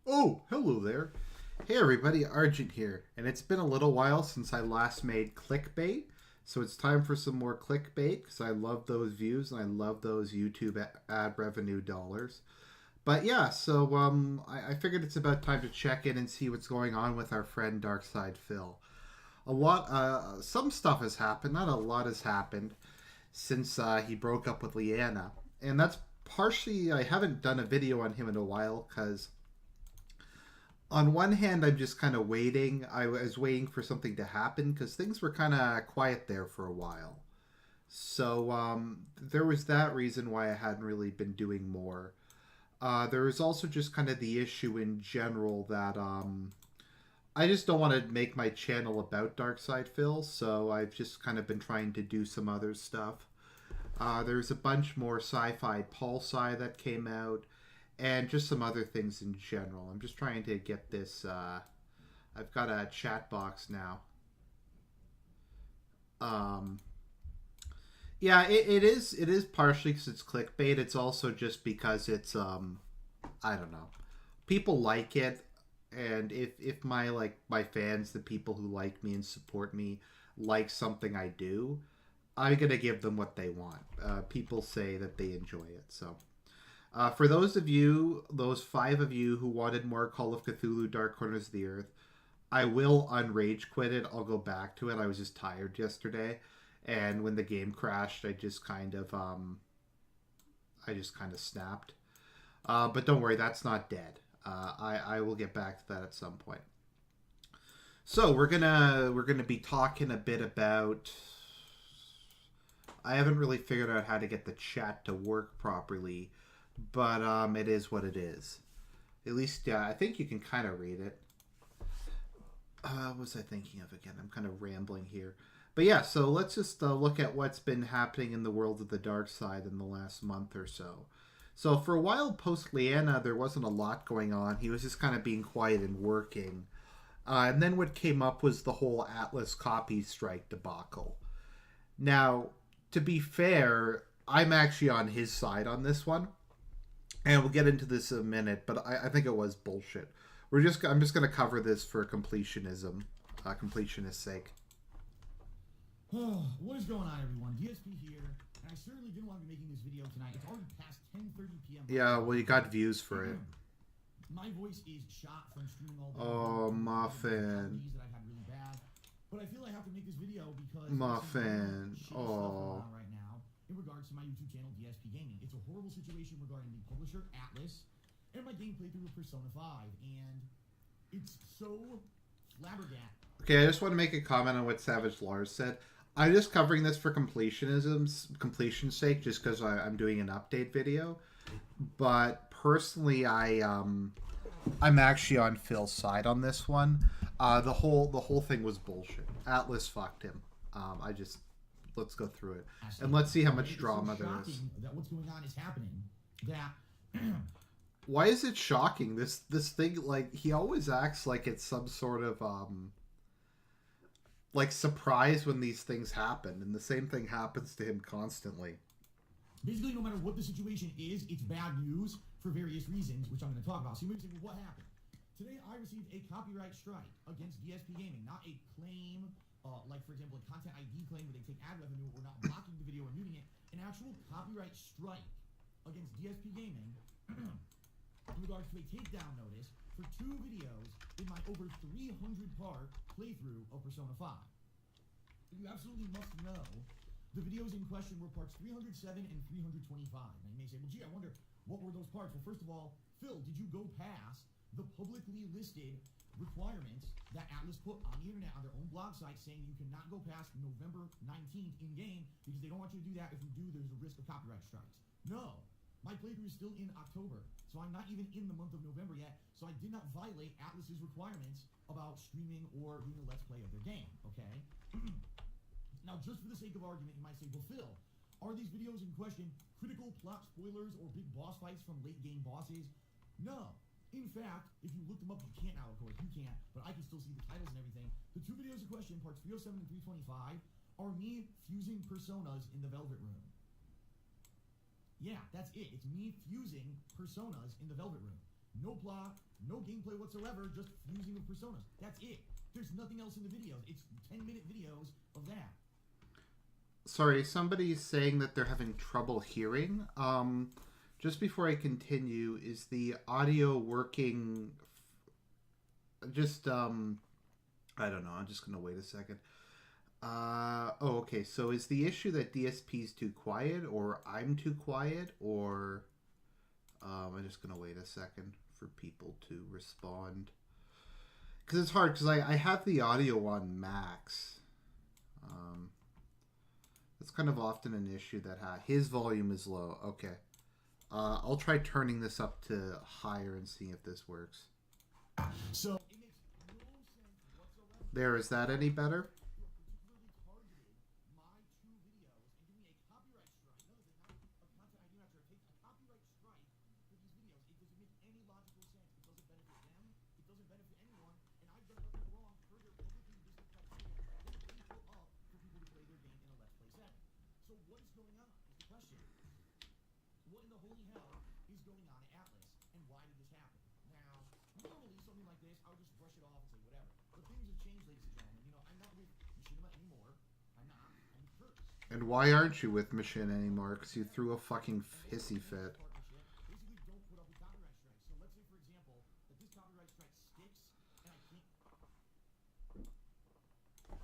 Oh, hello there. Hey everybody, Argent here, and it's been a little while since I last made clickbait, so it's time for some more clickbait because I love those views and I love those YouTube ad revenue dollars. But yeah, so I figured it's about time to check in and see what's going on with our friend Darkside Phil. Some stuff has happened. Not a lot has happened since he broke up with Leanna, and that's partially I haven't done a video on him in a while because on one hand, I'm just kind of waiting. I was waiting for something to happen because things were kind of quiet there for a while. So there was that reason why I hadn't really been doing more. There was also just kind of the issue in general that I just don't want to make my channel about Darkside Phil, so I've just kind of been trying to do some other stuff. There's a bunch more sci-fi pulsi that came out and just some other things in general. I'm just trying to get this. I've got a chat box now. Yeah, it is. It is partially because it's clickbait. It's also just because it's I don't know. People like it, and if my fans, the people who like me and support me, like something I do, I'm gonna give them what they want. People say that they enjoy it, so. For those 5 of you who wanted more Call of Cthulhu Dark Corners of the Earth, I will unrage quit it. I'll go back to it. I was just tired yesterday, and when the game crashed, I just kind of snapped. But don't worry, that's not dead. I will get back to that at some point. So we're gonna be talking a bit about. I haven't really figured out how to get the chat to work properly, but it is what it is. At least, I think you can kind of read it. What was I thinking of again? I'm kind of rambling here. But yeah, so let's just look at what's been happening in the world of the dark side in the last month or so. So for a while post Leanna, there wasn't a lot going on. He was just kind of being quiet and working. And then what came up was the whole Atlas copy strike debacle. Now, to be fair, I'm actually on his side on this one. And we'll get into this in a minute, but I think it was bullshit. I'm just going to cover this for completionism, completionist's sake. What is going on, everyone? DSP here, and I certainly didn't want to be making this video tonight. It's already past 10:30 p.m. Yeah, well, you got views for it. My voice is shot from streaming all day. Oh, Muffin. That I've had really bad, but I feel I have to make this video because Muffin. Stuff going on right now in regards to my YouTube channel, DSP Gaming. It's a horrible situation regarding the publisher, Atlas, and my game playthrough of Persona 5, and it's so flabbergasted. Okay, I just want to make a comment on what Savage Lars said. I'm just covering this for completion's sake, just because I'm doing an update video. But personally, I'm actually on Phil's side on this one. The whole thing was bullshit. Atlas fucked him. Let's go through it and let's see how much drama there is. That what's going on is happening. That why is it shocking? This thing, like, he always acts like it's some sort of like surprise when these things happen, and the same thing happens to him constantly. Basically, no matter what the situation is, it's bad news for various reasons, which I'm going to talk about. So you may be saying, well, what happened? Today, I received a copyright strike against DSP Gaming, not a claim, like, for example, a content ID claim where they take ad revenue or not blocking the video or muting it. An actual copyright strike against DSP Gaming in regards to a takedown notice for 2 videos in my over 300-part playthrough of Persona 5. You absolutely must know the videos in question were parts 307 and 325. Now you may say, well, gee, I wonder, what were those parts? Well, first of all, Phil, did you go past the publicly listed requirements that Atlas put on the internet on their own blog site saying you cannot go past November 19th in-game because they don't want you to do that. If you do, there's a risk of copyright strikes. No. My playthrough is still in October, so I'm not even in the month of November yet, so I did not violate Atlas's requirements about streaming or doing a Let's Play of their game, okay? Now, just for the sake of argument, you might say, well, Phil, are these videos in question critical plot spoilers or big boss fights from late-game bosses? No. In fact, if you look them up, you can't now, of course, you can't, but I can still see the titles and everything. The 2 videos in question, parts 307 and 325, are me fusing personas in the Velvet Room. Yeah, that's it. It's me fusing personas in the Velvet Room. No plot, no gameplay whatsoever, just fusing of personas. That's it. There's nothing else in the videos. It's 10-minute videos of that. Sorry, somebody's saying that they're having trouble hearing. Just before I continue, is the audio working? Just, I don't know. I'm just going to wait a second. Okay. So is the issue that DSP is too quiet, or I'm too quiet, or I'm just going to wait a second for people to respond. Because it's hard, because I have the audio on max. That's kind of often an issue that his volume is low. Okay. I'll try turning this up to higher and see if this works. So it makes no sense whatsoever. There, is that any better? What in the holy hell is going on at Atlas, and why did this happen? Now, normally something like this, I would just brush it off and say whatever. But things have changed, ladies and gentlemen. You know, I'm not with Machinima anymore. I'm not. I'm with Kurtz. And why aren't you with Machin anymore? Because you threw a fucking hissy fit. Basically, don't put up with copyright strikes. So let's say, for example, that this copyright strike sticks, and I can't.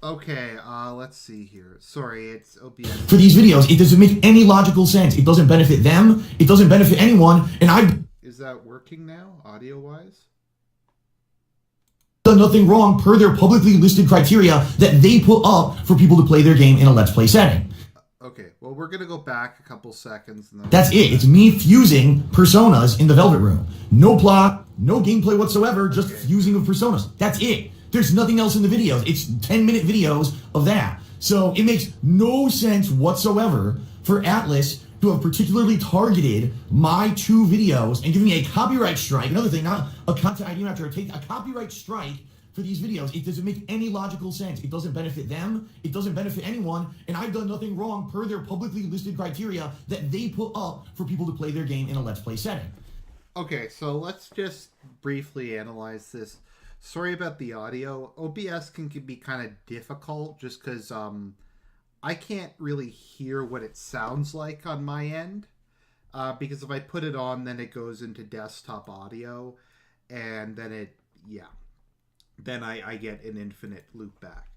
Okay, let's see here. Sorry, it's OBS. For these videos, it doesn't make any logical sense. It doesn't benefit them. It doesn't benefit anyone. And I've Is that working now, audio-wise? done nothing wrong per their publicly listed criteria that they put up for people to play their game in a Let's Play setting. Okay, well, we're going to go back a couple seconds. And then That's it. It's me fusing personas in the Velvet Room. No plot, no gameplay whatsoever, just fusing of personas. That's it. There's nothing else in the videos. It's 10-minute videos of that. So it makes no sense whatsoever for Atlas to have particularly targeted my 2 videos and given me a copyright strike. Another thing, not a content ID after take a copyright strike for these videos. It doesn't make any logical sense. It doesn't benefit them. It doesn't benefit anyone. And I've done nothing wrong per their publicly listed criteria that they put up for people to play their game in a Let's Play setting. Okay, so let's just briefly analyze this. Sorry about the audio. OBS can be kind of difficult just because I can't really hear what it sounds like on my end. Because if I put it on, then it goes into desktop audio. And then then I get an infinite loop back.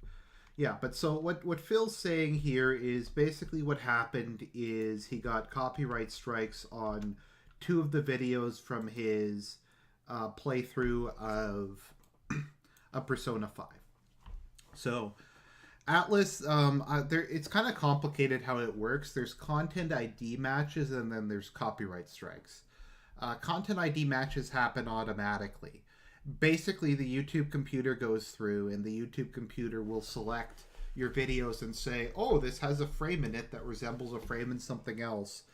Yeah, but so what Phil's saying here is basically what happened is he got copyright strikes on 2 of the videos from his playthrough of Persona 5. So Atlas, it's kind of complicated how it works. There's content ID matches and then there's copyright strikes. Content ID matches happen automatically. Basically, the YouTube computer goes through and the YouTube computer will select your videos and say, oh, this has a frame in it that resembles a frame in something else.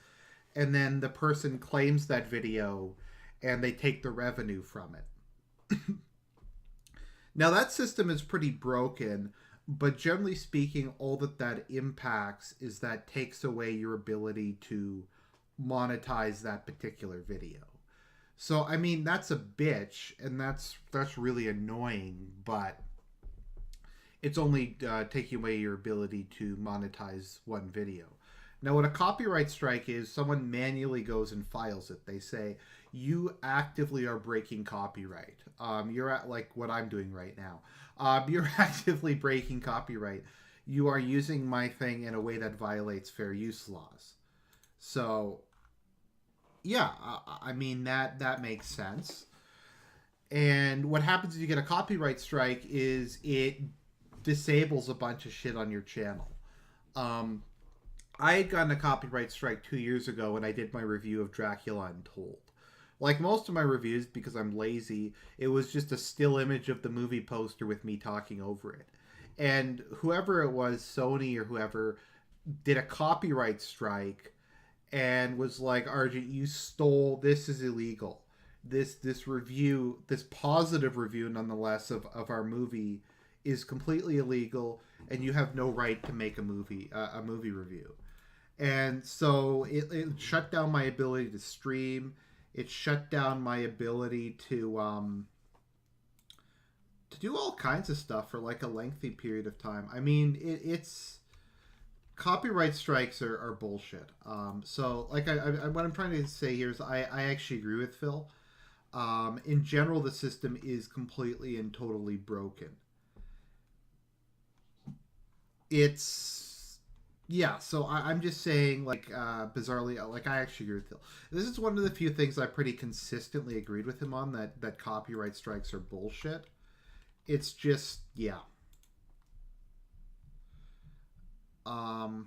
And then the person claims that video and they take the revenue from it. Now, that system is pretty broken, but generally speaking, all that impacts is that takes away your ability to monetize that particular video. So, I mean, that's a bitch, and that's really annoying, but it's only taking away your ability to monetize one video. Now, what a copyright strike is, someone manually goes and files it. They say, you actively are breaking copyright. You're at, like what I'm doing right now. You're actively breaking copyright. You are using my thing in a way that violates fair use laws. So, yeah, I mean, that makes sense. And what happens if you get a copyright strike is it disables a bunch of shit on your channel. I had gotten a copyright strike 2 years ago when I did my review of Dracula Untold. Like most of my reviews, because I'm lazy, it was just a still image of the movie poster with me talking over it. And whoever it was, Sony or whoever, did a copyright strike and was like, Argent, you stole, this is illegal. This review, this positive review nonetheless of our movie is completely illegal and you have no right to make a movie review. And so it shut down my ability to stream. It shut down my ability to do all kinds of stuff for like a lengthy period of time. I mean, it's copyright strikes are bullshit. So like what I'm trying to say here is I actually agree with Phil. In general, the system is completely and totally broken. So I'm just saying, like, bizarrely, like, I actually agree with Phil. This is one of the few things I pretty consistently agreed with him on, that copyright strikes are bullshit. It's just, yeah. But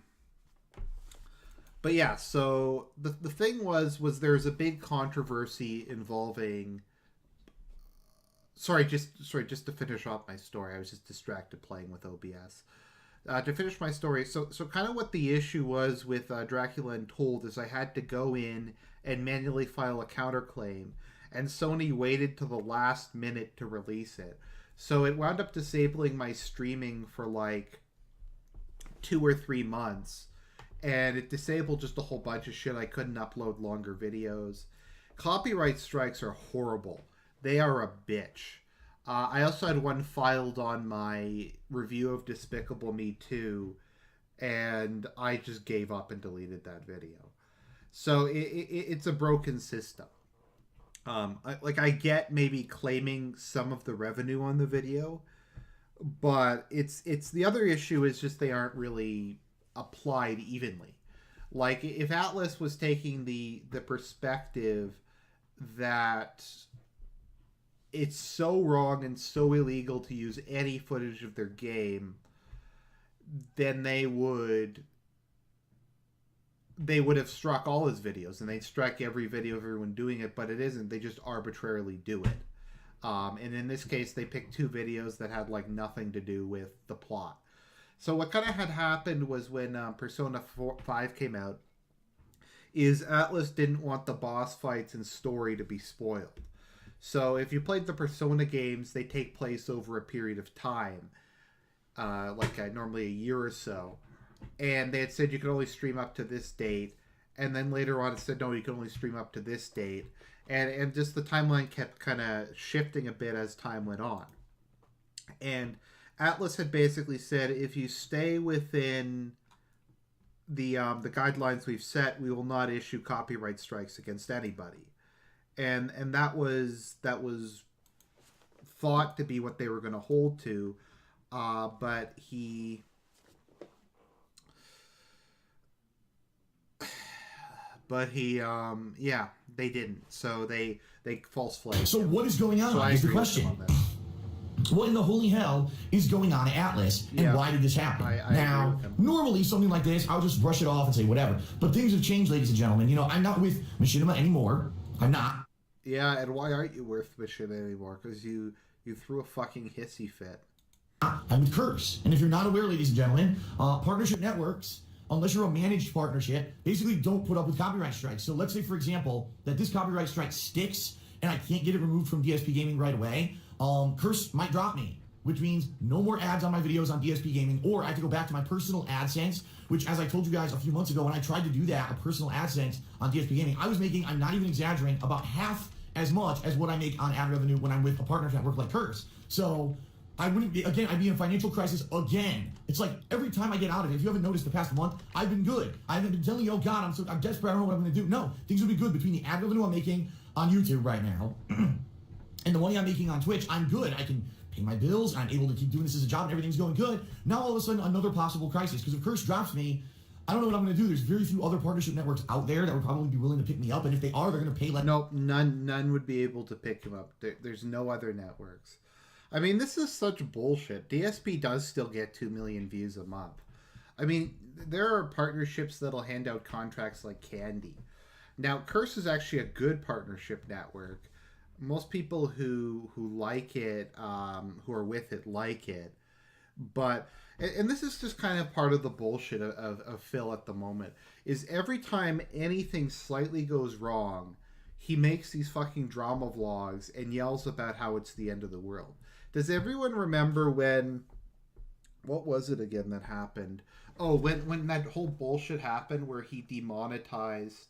yeah, so the thing was there's a big controversy involving. Sorry, just to finish off my story. I was just distracted playing with OBS. To finish my story, so kind of what the issue was with Dracula Untold is I had to go in and manually file a counterclaim, and Sony waited till the last minute to release it. So it wound up disabling my streaming for like 2 or 3 months, and it disabled just a whole bunch of shit. I couldn't upload longer videos. Copyright strikes are horrible. They are a bitch. I also had one filed on my review of Despicable Me 2, and I just gave up and deleted that video. So it's a broken system. I get maybe claiming some of the revenue on the video, but it's the other issue is just they aren't really applied evenly. Like, if Atlas was taking the perspective that it's so wrong and so illegal to use any footage of their game, then they would have struck all his videos, and they'd strike every video of everyone doing it, but it isn't. They just arbitrarily do it. And in this case, they picked 2 videos that had like nothing to do with the plot. So what kind of had happened was when Persona 5 came out, is Atlas didn't want the boss fights and story to be spoiled. So if you played the Persona games, they take place over a period of time, normally a year or so. And they had said you could only stream up to this date. And then later on it said, no, you can only stream up to this date. And just the timeline kept kind of shifting a bit as time went on. And Atlas had basically said, if you stay within the guidelines we've set, we will not issue copyright strikes against anybody. And that was thought to be what they were going to hold to, but they didn't. So they false flagged. So what is going on? So is the question. What in the holy hell is going on at Atlas, and why did this happen? Now, normally something like this, I would just brush it off and say whatever. But things have changed, ladies and gentlemen. You know, I'm not with Machinima anymore. I'm not. Yeah, and why aren't you with Machinima anymore? Because you threw a fucking hissy fit. I'm with Curse. And if you're not aware, ladies and gentlemen, partnership networks, unless you're a managed partnership, basically don't put up with copyright strikes. So let's say, for example, that this copyright strike sticks and I can't get it removed from DSP Gaming right away. Curse might drop me, which means no more ads on my videos on DSP Gaming, or I have to go back to my personal AdSense, which, as I told you guys a few months ago when I tried to do that, a personal AdSense on DSP Gaming, I was making, I'm not even exaggerating, about half as much as what I make on ad revenue when I'm with a partner network like Curse. So I wouldn't be, again, I'd be in a financial crisis again. It's like every time I get out of it, if you haven't noticed the past month, I've been good. I haven't been telling you, oh God, I'm desperate, I don't know what I'm going to do. No, things will be good between the ad revenue I'm making on YouTube right now and the money I'm making on Twitch. I'm good. I can pay my bills. I'm able to keep doing this as a job and everything's going good. Now all of a sudden, another possible crisis, because if Curse drops me, I don't know what I'm going to do. There's very few other partnership networks out there that would probably be willing to pick me up, and if they are, they're going to pay like... Nope, none would be able to pick him up. There's no other networks. I mean, this is such bullshit. DSP does still get 2 million views a month. I mean, there are partnerships that'll hand out contracts like candy. Now, Curse is actually a good partnership network. Most people who like it, who are with it, like it. But, and this is just kind of part of the bullshit of Phil at the moment, is every time anything slightly goes wrong, he makes these fucking drama vlogs and yells about how it's the end of the world. Does everyone remember when, what was it again that happened? Oh, when that whole bullshit happened where he demonetized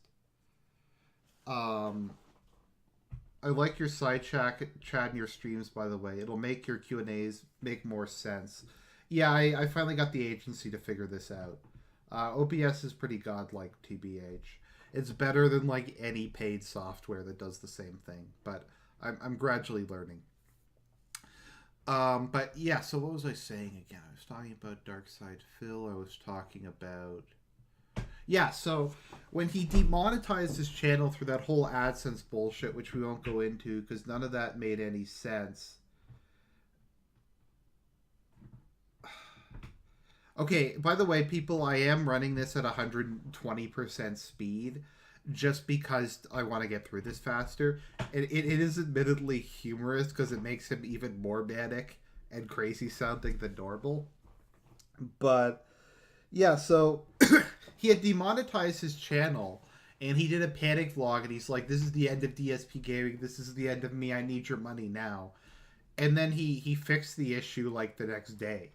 I like your side chat in your streams, by the way. It'll make your Q&As make more sense. Yeah, I finally got the agency to figure this out. OBS is pretty godlike, TBH. It's better than like any paid software that does the same thing, but I'm gradually learning. But yeah, so what was I saying again? I was talking about Dark Side Phil. I was talking about... Yeah, so when he demonetized his channel through that whole AdSense bullshit, which we won't go into because none of that made any sense. Okay, by the way, people, I am running this at 120% speed just because I want to get through this faster. It is admittedly humorous because it makes him even more manic and crazy sounding than normal. But, yeah, so he had demonetized his channel and he did a panic vlog and he's like, this is the end of DSP Gaming, this is the end of me, I need your money now. And then he fixed the issue like the next day.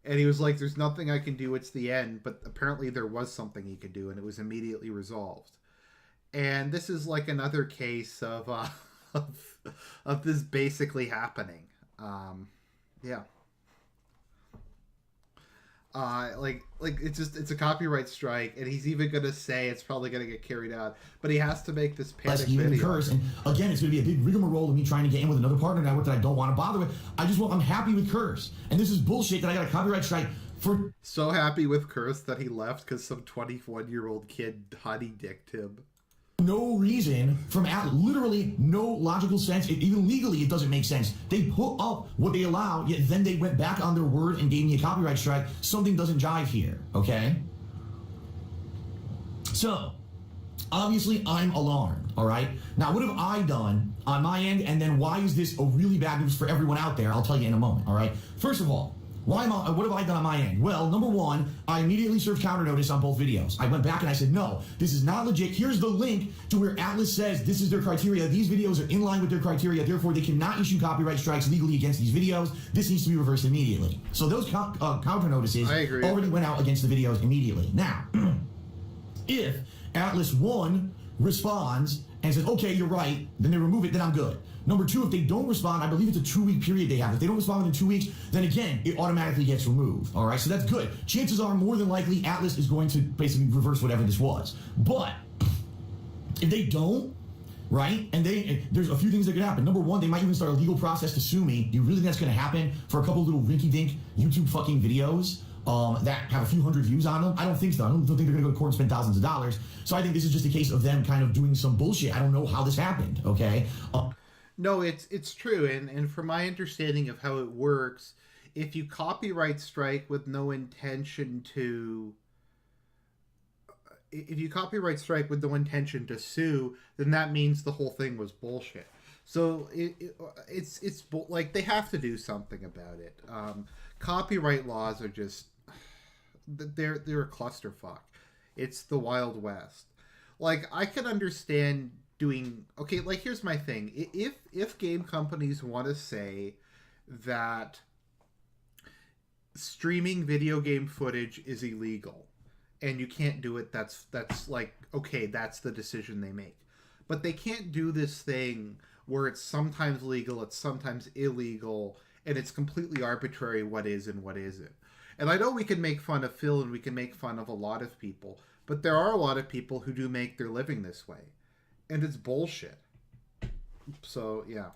And he was like, there's nothing I can do, it's the end. But apparently there was something he could do, and it was immediately resolved. And this is like another case of of this basically happening. Yeah. Like it's a copyright strike, and he's even gonna say it's probably gonna get carried out, but he has to make this panic video. Curse, and again, it's gonna be a big rigmarole of me trying to get in with another partner network that I don't want to bother with. I'm happy with Curse, and this is bullshit that I got a copyright strike for. So happy with Curse that he left because some 21-year-old kid honey dicked him. No reason from literally no logical sense. Even legally, it doesn't make sense. They put up what they allow, yet then they went back on their word and gave me a copyright strike. Something doesn't jive here, okay? So, obviously, I'm alarmed, all right? Now, what have I done on my end, and then why is this a really bad news for everyone out there? I'll tell you in a moment, all right? First of all, what have I done on my end? Well, number one, I immediately served counter notice on both videos. I went back and I said, no, this is not legit. Here's the link to where Atlas says this is their criteria. These videos are in line with their criteria. Therefore, they cannot issue copyright strikes legally against these videos. This needs to be reversed immediately. So those counter notices already went out against the videos immediately. Now, if Atlas 1 responds and says, okay, you're right, then they remove it, then I'm good. Number two, if they don't respond, I believe it's a 2-week period they have. If they don't respond within 2 weeks, then again, it automatically gets removed. All right, so that's good. Chances are more than likely Atlas is going to basically reverse whatever this was. But if they don't, right, and there's a few things that could happen. Number one, they might even start a legal process to sue me. Do you really think that's going to happen for a couple little rinky-dink YouTube fucking videos that have a few hundred views on them? I don't think so. I don't think they're going to go to court and spend thousands of dollars. So I think this is just a case of them kind of doing some bullshit. I don't know how this happened, okay? No, it's true, and from my understanding of how it works, if you copyright strike with no intention to sue, then that means the whole thing was bullshit. So it's like they have to do something about it. Copyright laws are just they're a clusterfuck. It's the Wild West. Like I can understand doing okay, like here's my thing. If game companies want to say that streaming video game footage is illegal and you can't do it, that's like okay, that's the decision they make. But they can't do this thing where it's sometimes legal, it's sometimes illegal, and it's completely arbitrary what is and what isn't. And I know we can make fun of Phil and we can make fun of a lot of people, but there are a lot of people who do make their living this way. And it's bullshit. So, yeah.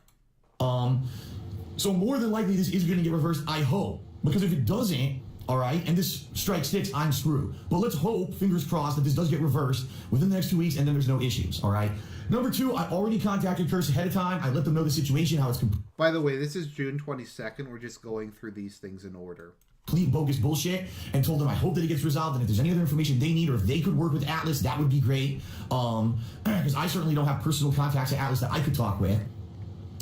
So more than likely this is going to get reversed, I hope. Because if it doesn't, all right, and this strike sticks, I'm screwed. But let's hope, fingers crossed, that this does get reversed within the next 2 weeks and then there's no issues, all right? Number two, I already contacted Curse ahead of time. I let them know the situation, how it's... By the way, this is June 22nd. We're just going through these things in order. Complete bogus bullshit, and told them I hope that it gets resolved, and if there's any other information they need or if they could work with Atlas, that would be great, because I certainly don't have personal contacts at Atlas that I could talk with.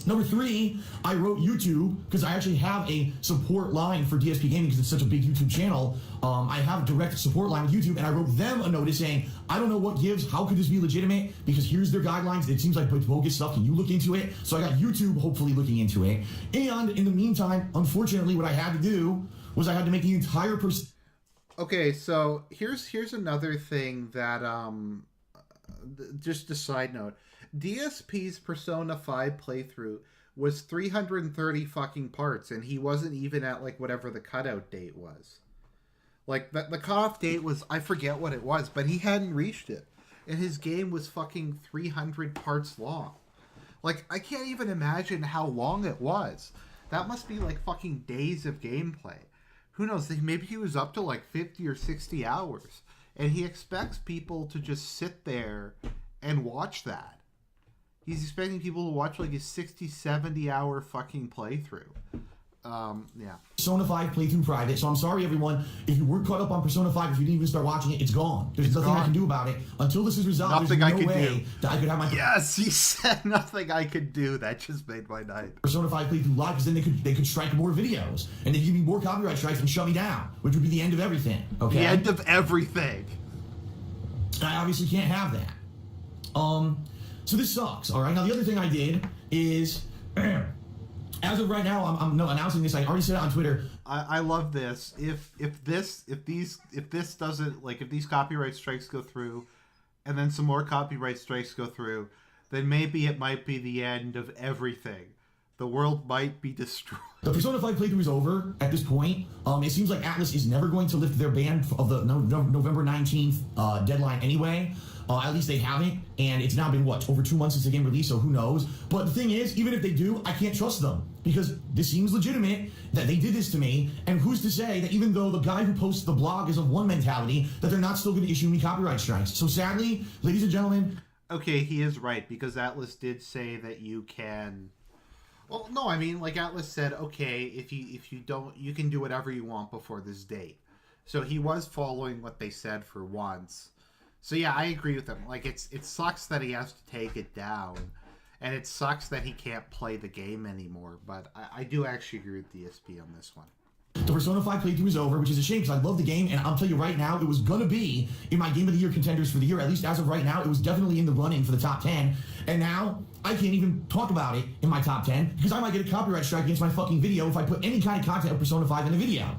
Number three, I wrote YouTube, because I actually have a support line for DSP Gaming because it's such a big YouTube channel. I have a direct support line with YouTube, and I wrote them a notice saying, I don't know what gives, how could this be legitimate, because here's their guidelines, it seems like bogus stuff, can you look into it? So I got YouTube hopefully looking into it, and in the meantime, unfortunately, what I had to do was I had to make the entire person. Okay, so here's another thing that just a side note. DSP's Persona 5 playthrough was 330 fucking parts, and he wasn't even at like whatever the cutout date was. Like the cutoff date was, I forget what it was, but he hadn't reached it, and his game was fucking 300 parts long. Like, I can't even imagine how long it was. That must be like fucking days of gameplay. Who knows? Maybe he was up to like 50 or 60 hours, and he expects people to just sit there and watch that. He's expecting people to watch like a 60, 70 hour fucking playthrough. Yeah. Persona 5 playthrough private. So I'm sorry, everyone. If you weren't caught up on Persona 5, if you didn't even start watching it, it's gone. There's nothing I can do about it. Until this is resolved, Nothing there's I no could way do. that I could have my Yes, he said nothing I could do. That just made my night. Persona 5 playthrough live, because then they could strike more videos. And they give me more copyright strikes and shut me down, which would be the end of everything. Okay? The end of everything. I obviously can't have that. So this sucks, all right? Now, the other thing I did is, as of right now, I'm announcing this. I already said it on Twitter. I love this. If these copyright strikes go through, and then some more copyright strikes go through, then maybe it might be the end of everything. The world might be destroyed. The Persona 5 playthrough is over at this point. It seems like Atlas is never going to lift their ban of the November 19th deadline anyway. At least they haven't, and it's now been, what, over 2 months since the game released, so who knows? But the thing is, even if they do, I can't trust them, because this seems legitimate that they did this to me, and who's to say that even though the guy who posts the blog is of one mentality, that they're not still going to issue me copyright strikes. So sadly, ladies and gentlemen... Okay, he is right, because Atlas did say that you can... Well, no, I mean, like Atlas said, okay, if you don't, you can do whatever you want before this date. So he was following what they said for once. So yeah, I agree with him. Like, it sucks that he has to take it down, and it sucks that he can't play the game anymore. But I do actually agree with DSP on this one. The Persona 5 playthrough is over, which is a shame because I love the game, and I'll tell you right now, it was going to be in my Game of the Year contenders for the year. At least as of right now, it was definitely in the run-in for the top 10. And now, I can't even talk about it in my top 10 because I might get a copyright strike against my fucking video if I put any kind of content of Persona 5 in the video.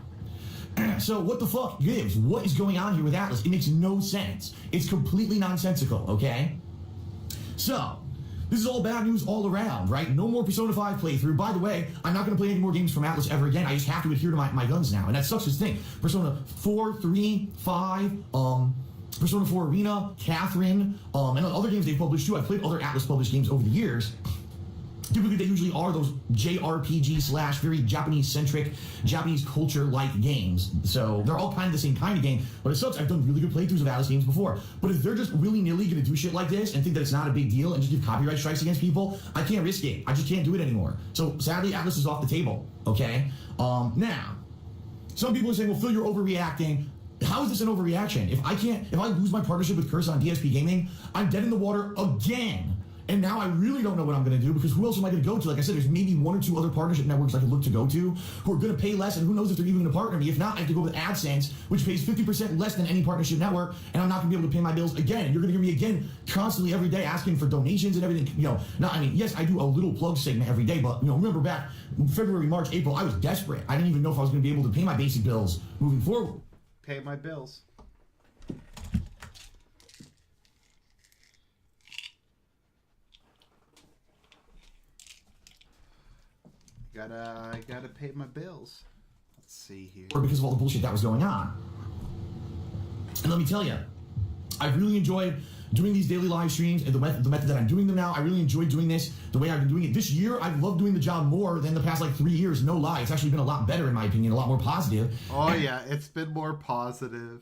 So what the fuck gives? What is going on here with Atlas? It makes no sense. It's completely nonsensical, okay? So, this is all bad news all around, right? No more Persona 5 playthrough. By the way, I'm not going to play any more games from Atlas ever again. I just have to adhere to my guns now, and that sucks as thing. Persona 4, 3, 5, Persona 4 Arena, Catherine, and other games they've published too. I've played other Atlas published games over the years. Typically, they usually are those JRPG / very Japanese-centric, Japanese culture-like games. So they're all kind of the same kind of game. But it sucks. I've done really good playthroughs of Atlas games before. But if they're just willy-nilly going to do shit like this and think that it's not a big deal and just give copyright strikes against people, I can't risk it. I just can't do it anymore. So sadly, Atlas is off the table. Okay? Now, some people are saying, well, Phil, you're overreacting. How is this an overreaction? If I lose my partnership with Curse on DSP Gaming, I'm dead in the water again. And now I really don't know what I'm going to do, because who else am I going to go to? Like I said, there's maybe 1 or 2 other partnership networks I could look to go to who are going to pay less, and who knows if they're even going to partner me. If not, I have to go with AdSense, which pays 50% less than any partnership network, and I'm not going to be able to pay my bills again. You're going to hear me again constantly every day asking for donations and everything. Yes, I do a little plug segment every day, but remember back in February, March, April, I was desperate. I didn't even know if I was going to be able to pay my basic bills moving forward. Pay my bills. I gotta pay my bills. Let's see here. Because of all the bullshit that was going on. And let me tell you, I really enjoyed doing these daily live streams and the method that I'm doing them now. I really enjoyed doing this the way I've been doing it. This year, I've loved doing the job more than the past 3 years. No lie. It's actually been a lot better, in my opinion, a lot more positive. Oh, yeah. It's been more positive.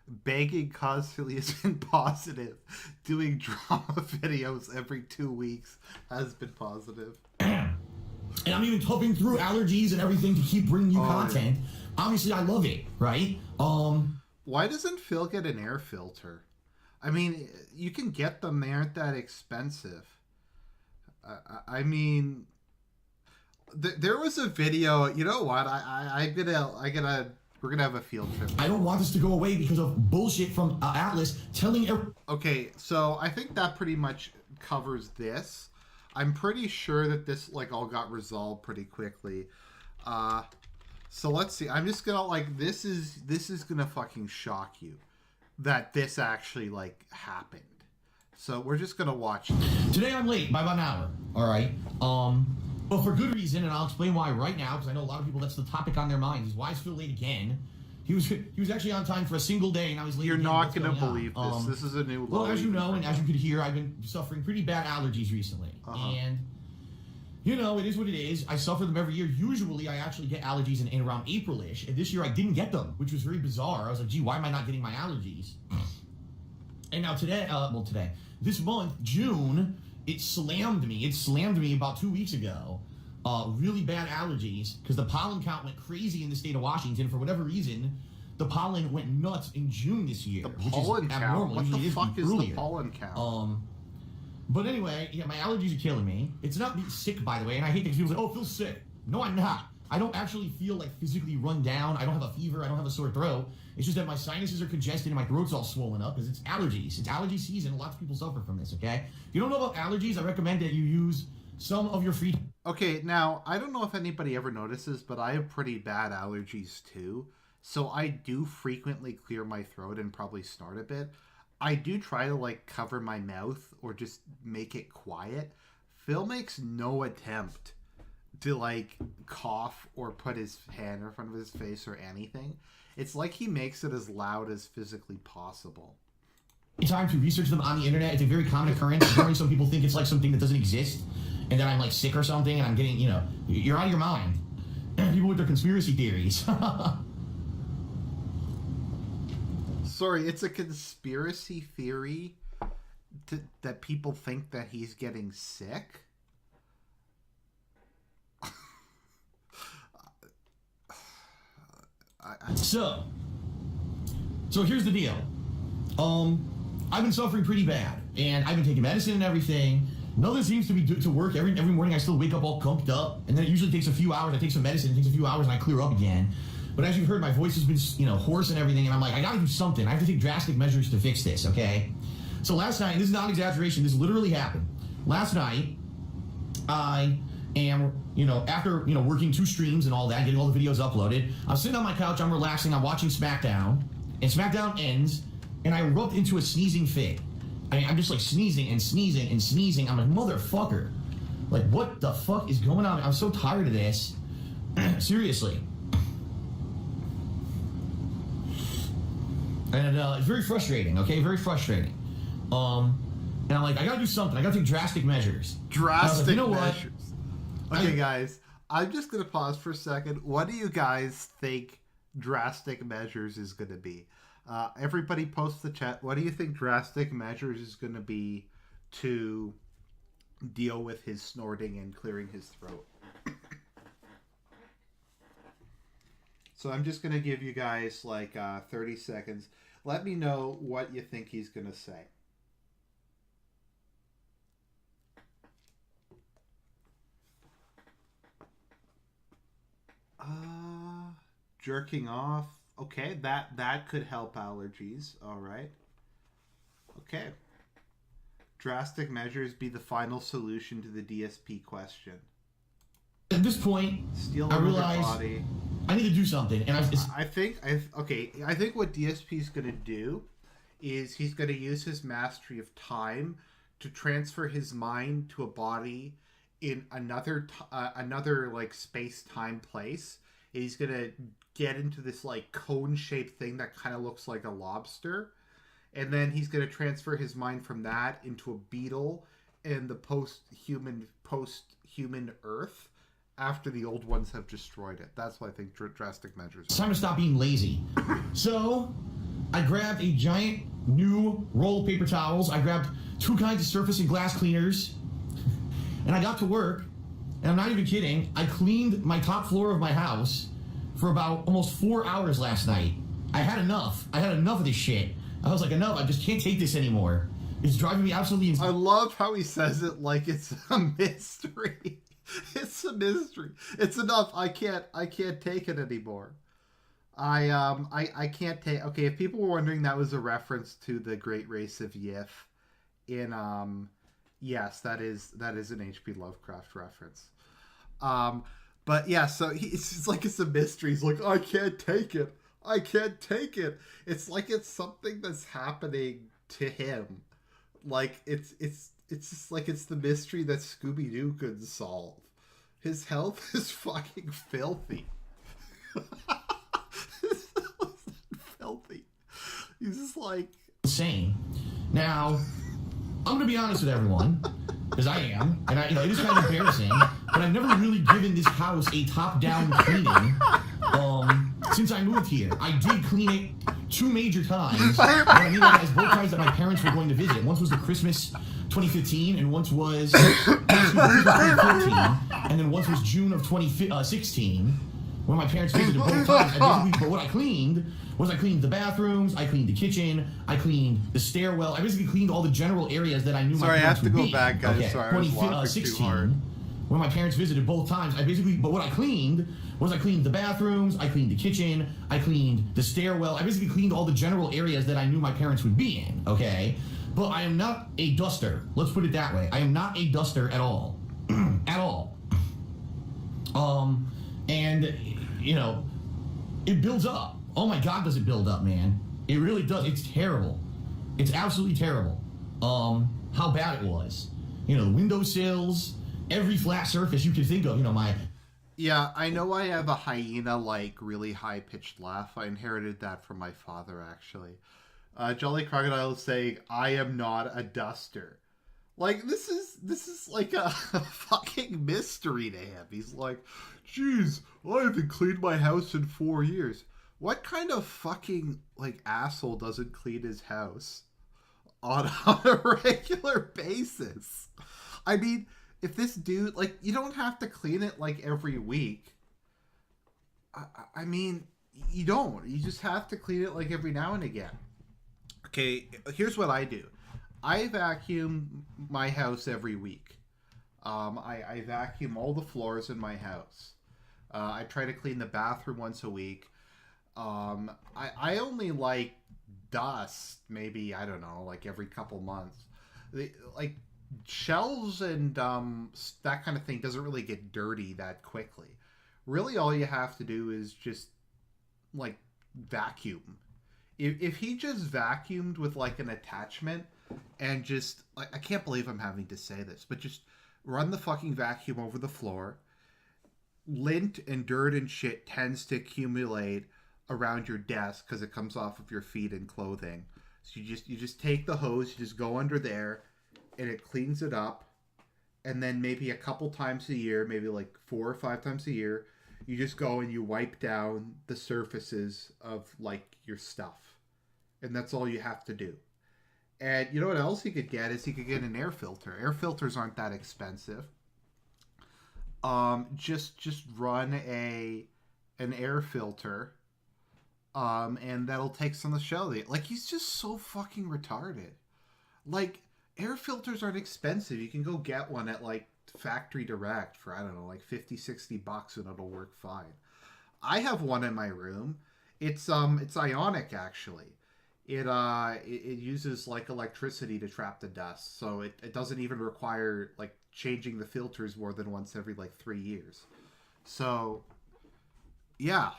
Begging constantly has been positive. Doing drama videos every 2 weeks has been positive. And I'm even toughing through allergies and everything to keep bringing you content. Yeah. Obviously, I love it, right? Why doesn't Phil get an air filter? I mean, you can get them. They aren't that expensive. I mean, there was a video. You know what? We're gonna have a field trip. I don't want this to go away because of bullshit from Atlas telling. Okay, so I think that pretty much covers this. I'm pretty sure that this all got resolved pretty quickly. So let's see. I'm just gonna this is gonna fucking shock you that this actually happened. So we're just gonna watch. Today I'm late by about an hour. All right. But for good reason, and I'll explain why right now, because I know a lot of people, that's the topic on their minds, is why is Phil late again? He was actually on time for a single day, and I was late. You're again. not What's going to going believe on? this. This is a new Well, low as you know, even and for as you me. could hear, I've been suffering pretty bad allergies recently. And, you know, it is what it is. I suffer them every year. Usually, I actually get allergies in around April-ish. And this year, I didn't get them, which was very bizarre. I was like, gee, why am I not getting my allergies? And now today, this month, June, it slammed me. It slammed me about 2 weeks ago. Really bad allergies, because the pollen count went crazy in the state of Washington. For whatever reason, the pollen went nuts in June this year. The pollen count? What the fuck is the pollen count? But anyway, yeah, my allergies are killing me. It's not me sick, by the way, and I hate that people say, oh, Phil's sick. No, I'm not. I don't actually feel like physically run down. I don't have a fever. I don't have a sore throat. It's just that my sinuses are congested and my throat's all swollen up because it's allergies. It's allergy season. Lots of people suffer from this, okay? If you don't know about allergies, I recommend that you use some of your free... Okay, now, I don't know if anybody ever notices, but I have pretty bad allergies too. So I do frequently clear my throat and probably snort a bit. I do try to, like, cover my mouth or just make it quiet. Phil makes no attempt to, like, cough or put his hand in front of his face or anything. It's like he makes it as loud as physically possible. Time to research them on the internet. It's a very common occurrence. Apparently some people think it's like something that doesn't exist and that I'm like sick or something and I'm getting, you know, you're out of your mind. People with their conspiracy theories. Sorry, it's a conspiracy theory that people think that he's getting sick? So here's the deal. I've been suffering pretty bad, and I've been taking medicine and everything. Nothing seems to be to work. Every morning I still wake up all gunked up, and then it usually takes a few hours. I take some medicine, it takes a few hours, and I clear up again. But as you've heard, my voice has been, you know, hoarse and everything, and I'm like, I gotta do something. I have to take drastic measures to fix this, okay? So last night, and this is not exaggeration, this literally happened. Last night, I am, you know, after, you know, working 2 streams and all that, getting all the videos uploaded, I'm sitting on my couch, I'm relaxing, I'm watching SmackDown, and SmackDown ends, and I erupt into a sneezing fit. I mean, I'm just like sneezing and sneezing and sneezing. I'm like, motherfucker. Like, what the fuck is going on? I'm so tired of this. Seriously. And it's very frustrating, okay? Very frustrating. And I'm like, I gotta do something. I gotta take drastic measures. Drastic you know measures. What? Okay, guys. I'm just gonna pause for a second. What do you guys think drastic measures is gonna be? Everybody post the chat. What do you think drastic measures is gonna be to deal with his snorting and clearing his throat? So I'm just gonna give you guys like 30 seconds. Let me know what you think he's gonna say. Jerking off. Okay, that could help allergies. All right. Okay. Drastic measures be the final solution to the DSP question. At this point, I realize body. I need to do something, and I think what DSP is going to do is he's going to use his mastery of time to transfer his mind to a body in another like space-time place. And he's going to get into this like cone-shaped thing that kind of looks like a lobster, and then he's going to transfer his mind from that into a beetle in the post-human Earth after the old ones have destroyed it. That's what I think drastic measures are. It's time to stop being lazy. So I grabbed a giant new roll of paper towels. I grabbed 2 kinds of surface and glass cleaners, and I got to work. And I'm not even kidding. I cleaned my top floor of my house for about almost 4 hours last night. I had enough. I had enough of this shit. I was like, enough. I just can't take this anymore. It's driving me absolutely insane. I love how he says it like it's a mystery. It's a mystery. It's enough. I can't take it anymore. I can't take. Okay, if people were wondering, that was a reference to the Great Race of Yith. Yes, that is an H.P. Lovecraft reference. But yeah, so it's like it's a mystery. He's like, I can't take it. I can't take it. It's like it's something that's happening to him. Like it's just like it's the mystery that Scooby-Doo couldn't solve. His health is fucking filthy. His health is filthy. He's just like insane. Now, I'm gonna be honest with everyone, because I am, and it is kind of embarrassing, but I've never really given this house a top-down cleaning since I moved here. I did clean it 2 major times. What I mean by that is both times that my parents were going to visit. Once was the Christmas 2015, and once was Christmas 2014, and then once was June of 2016, when my parents visited both times. But what I cleaned was I cleaned the bathrooms, I cleaned the kitchen, I cleaned the stairwell. I basically cleaned all the general areas that I knew my parents would be. Sorry, I have to go back, guys. Okay. Sorry, I was laughing too hard. When my parents visited both times, but what I cleaned was I cleaned the bathrooms, I cleaned the kitchen, I cleaned the stairwell. I basically cleaned all the general areas that I knew my parents would be in, okay? But I am not a duster. Let's put it that way. I am not a duster at all. At all. And, it builds up. Oh my God, does it build up, man. It really does. It's terrible. It's absolutely terrible. How bad it was. The windowsills, every flat surface you can think of, Yeah, I know I have a hyena, really high-pitched laugh. I inherited that from my father, actually. Jolly Crocodile is saying, I am not a duster. This is like a fucking mystery to him. He's like, geez, I haven't cleaned my house in 4 years. What kind of fucking, asshole doesn't clean his house on a regular basis? I mean, if this dude, you don't have to clean it, every week. I mean, you don't. You just have to clean it, every now and again. Okay, here's what I do. I vacuum my house every week. I vacuum all the floors in my house. I try to clean the bathroom once a week. I only like dust, maybe, I don't know, every couple months. Shelves and that kind of thing doesn't really get dirty that quickly. Really, all you have to do is just, vacuum. If he just vacuumed with, an attachment and just, I can't believe I'm having to say this, but just run the fucking vacuum over the floor. Lint and dirt and shit tends to accumulate around your desk because it comes off of your feet and clothing. So you just take the hose, you just go under there, and it cleans it up. And then maybe a couple times a year, maybe 4 or 5 times a year, you just go and you wipe down the surfaces of your stuff. And that's all you have to do. And you know what else you could get is you could get an air filter. Air filters aren't that expensive. Just run an air filter. And that'll take some of the shell. He's just so fucking retarded. Air filters aren't expensive. You can go get one at factory direct for, I don't know, $50-$60 and it'll work fine. I have one in my room. It's ionic, actually. It uses electricity to trap the dust, so it doesn't even require changing the filters more than once every 3 years. So yeah.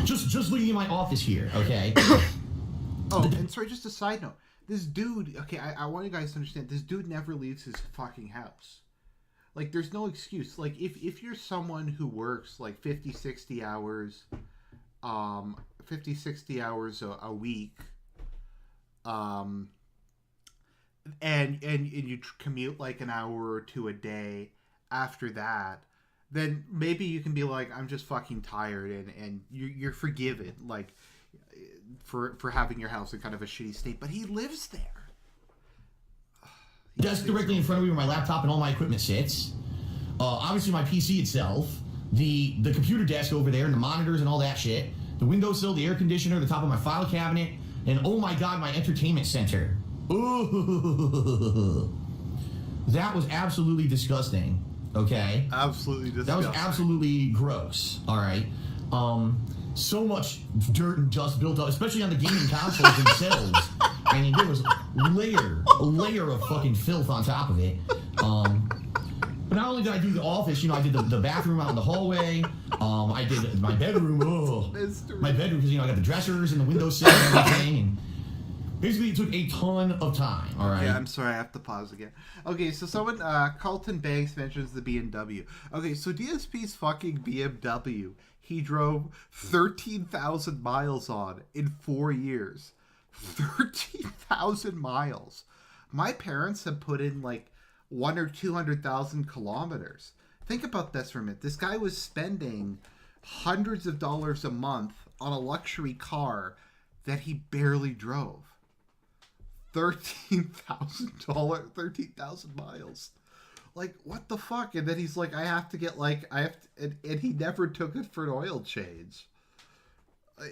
Just looking in my office here, okay? Oh, and sorry, just a side note. This dude, okay, I want you guys to understand, this dude never leaves his fucking house. There's no excuse. If you're someone who works 50, 60 hours, 50, 60 hours a week, and you commute an hour or two a day after that, then maybe you can be I'm just fucking tired, and you're forgiven, for having your house in kind of a shitty state. But he lives there. Desk directly in front of me where my laptop and all my equipment sits. Obviously my PC itself, the computer desk over there, and the monitors and all that shit. The windowsill, the air conditioner, the top of my file cabinet, and oh my God, my entertainment center. Ooh. That was absolutely disgusting. Okay? Absolutely disgusting. That was absolutely gross. All right. So much dirt and dust built up, especially on the gaming consoles themselves. I mean, there was a layer of fucking filth on top of it. But not only did I do the office, I did the bathroom out in the hallway. I did my bedroom. My bedroom, because I got the dressers and the windowsill and everything. And basically, it took a ton of time, all right? Yeah, I'm sorry, I have to pause again. Okay, so someone, Carlton Banks mentions the BMW. Okay, so DSP's fucking BMW, he drove 13,000 miles on in 4 years. 13,000 miles. My parents have put in like 100,000 or 200,000 kilometers. Think about this for a minute. This guy was spending hundreds of dollars a month on a luxury car that he barely drove. $13,000, 13,000 miles. Like, what the fuck? And then he's like, and he never took it for an oil change.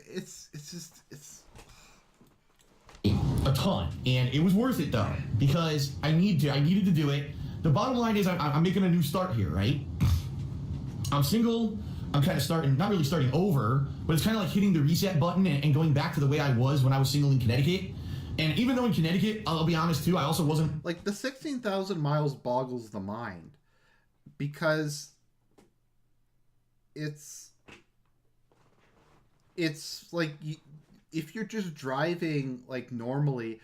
It's a ton, and it was worth it though, because I needed to do it. The bottom line is I'm making a new start here, right? I'm single. I'm kind of not really starting over, but it's kind of like hitting the reset button and going back to the way I was when I was single in Connecticut. And even though in Connecticut, I'll be honest too, I also wasn't... Like, the 16,000 miles boggles the mind. Because it's like, if you're just driving, like, normally...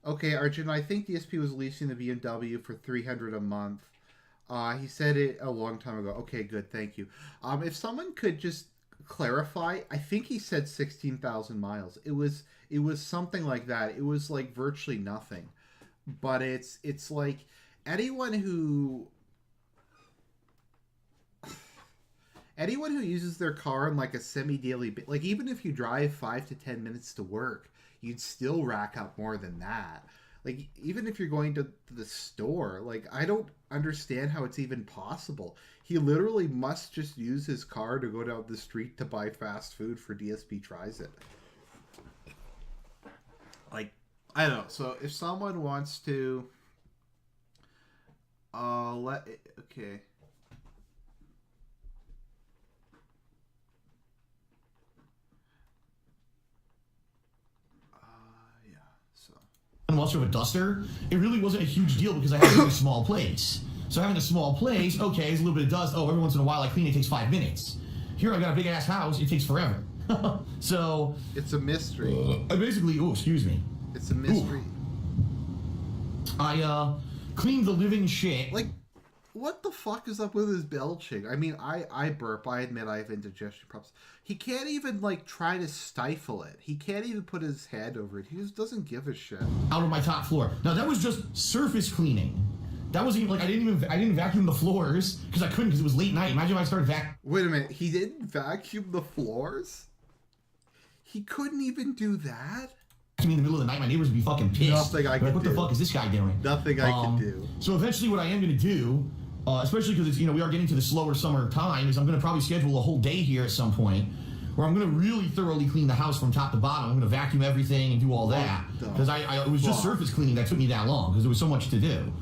okay, Argent, I think DSP was leasing the BMW for $300 a month. He said it a long time ago. Okay, good, thank you. If someone could just clarify, I think he said 16,000 miles. It was something like that. It was like virtually nothing. But it's like anyone who uses their car in like a semi-daily, like even if you drive 5 to 10 minutes to work, you'd still rack up more than that. Like, even if you're going to the store, like, I don't understand how it's even possible. He literally must just use his car to go down the street to buy fast food for DSP tries it. Like, I don't know. So, if someone wants to... Okay. Much of a duster, it really wasn't a huge deal because I had a really small place. So having a small place, okay, it's a little bit of dust. Oh, every once in a while I clean, it takes 5 minutes. Here I got a big ass house, it takes forever. So it's a mystery. I basically, excuse me. It's a mystery. I cleaned the living shit. Like, what the fuck is up with his belching? I mean, I burp. I admit I have indigestion problems. He can't even, like, try to stifle it. He can't even put his hand over it. He just doesn't give a shit. Out of my top floor. Now, that was just surface cleaning. That wasn't even, like, I didn't vacuum the floors, because I couldn't, because it was late night. Imagine if I started vacuuming. Wait a minute. He didn't vacuum the floors? He couldn't even do that? In the middle of the night, my neighbors would be fucking pissed. Nothing I can do. What the fuck is this guy doing? Nothing I can do. So eventually what I am going to do, especially because it's, we are getting to the slower summer time, is I'm going to probably schedule a whole day here at some point where I'm going to really thoroughly clean the house from top to bottom. I'm going to vacuum everything and do all that. Because it was just surface cleaning that took me that long because there was so much to do.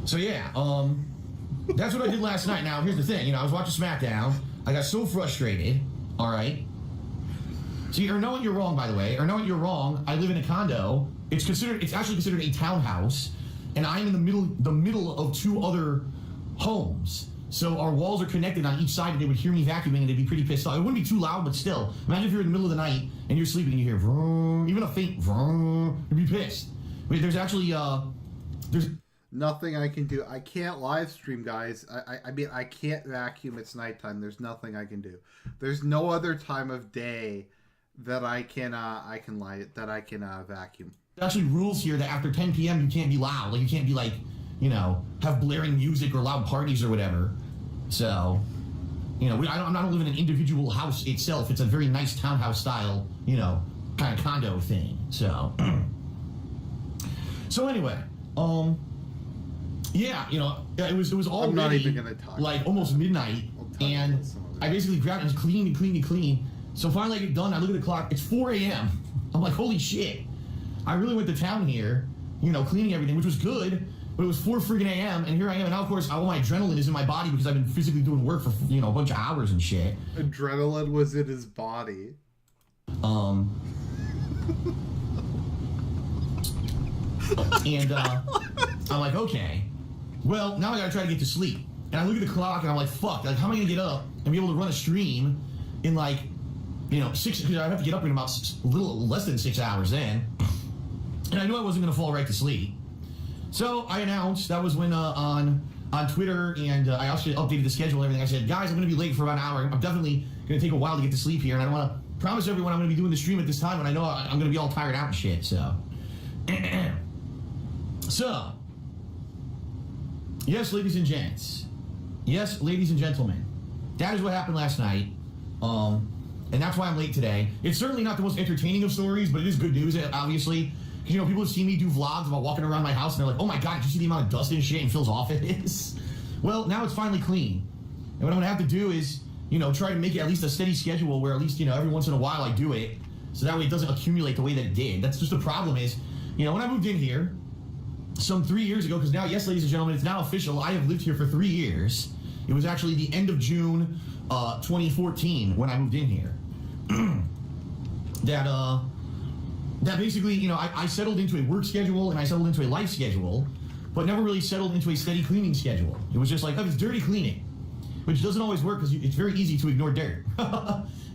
So yeah, that's what I did last night. Now, here's the thing. I was watching SmackDown. I got so frustrated. All right. See, or know what you're wrong, by the way. Or know what you're wrong. I live in a condo. It's actually considered a townhouse, and I'm in the middle of 2 other homes. So our walls are connected on each side, and they would hear me vacuuming, and they'd be pretty pissed off. It wouldn't be too loud, but still. Imagine if you're in the middle of the night and you're sleeping and you hear vroom, even a faint vroom, you'd be pissed. Wait, there's actually there's nothing I can do. I can't live stream, guys. I mean, I can't vacuum. It's nighttime. There's nothing I can do. There's no other time of day that I can vacuum. There's actually rules here that after 10 p.m. you can't be loud. Like, you can't be like, have blaring music or loud parties or whatever. So, I don't live in an individual house itself. It's a very nice townhouse style, kind of condo thing. So, so anyway, yeah, it was already I'm not even gonna talk like almost midnight, and I basically grabbed and clean. So finally I get done. I look at the clock. It's 4 a.m. I'm like, holy shit! I really went to town here, cleaning everything, which was good. But it was 4 friggin' a.m. and here I am. And now, of course, all my adrenaline is in my body because I've been physically doing work for, a bunch of hours and shit. Adrenaline was in his body. And, I'm like, okay. Well, now I gotta try to get to sleep. And I look at the clock and I'm like, fuck, like, how am I gonna get up and be able to run a stream in like, you know, because I have to get up in about a little less than 6 hours then. And I knew I wasn't going to fall right to sleep. So I announced, that was when on Twitter, and I also updated the schedule and everything. I said, guys, I'm going to be late for about an hour. I'm definitely going to take a while to get to sleep here, and I don't want to promise everyone I'm going to be doing the stream at this time when I know I'm going to be all tired out and shit, so. So, yes, ladies and gents. Yes, ladies and gentlemen. That is what happened last night. And that's why I'm late today. It's certainly not the most entertaining of stories, but it is good news, obviously. Because, you know, people have seen me do vlogs about walking around my house, and they're like, oh my god, did you see the amount of dust and shit in Phil's office? Well, now it's finally clean. And what I'm going to have to do is, you know, try to make it at least a steady schedule where at least, you know, every once in a while I do it. So that way it doesn't accumulate the way that it did. That's just the problem is, you know, when I moved in here, some 3 years ago, because now, yes, ladies and gentlemen, it's now official, I have lived here for 3 years. It was actually the end of June 2014 when I moved in here. That basically, you know, I settled into a work schedule and I settled into a life schedule, but never really settled into a steady cleaning schedule. It was just like, oh, it's dirty cleaning, which doesn't always work because it's very easy to ignore dirt.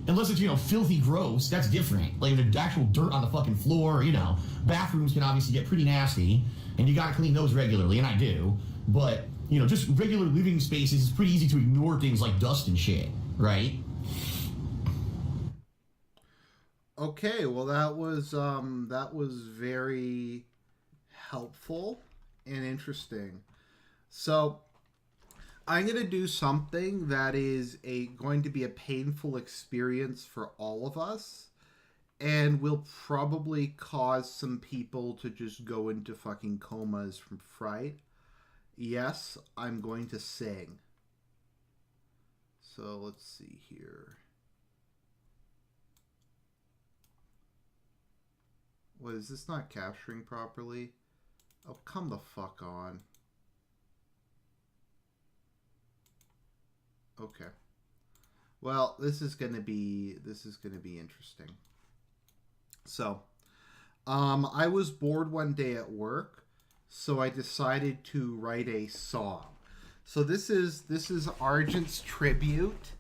Unless it's, you know, filthy gross, that's different. Like, the actual dirt on the fucking floor, you know. Bathrooms can obviously get pretty nasty, and you gotta clean those regularly, and I do. But, you know, just regular living spaces, it's pretty easy to ignore things like dust and shit, right? Okay, well that was very helpful and interesting. So I'm gonna do something that is going to be a painful experience for all of us, and will probably cause some people to just go into fucking comas from fright. Yes, I'm going to sing. So let's see here. What, is this not capturing properly? Oh, come the fuck on. Okay. Well, this is gonna be interesting. So, I was bored one day at work, so I decided to write a song. So this is Argent's tribute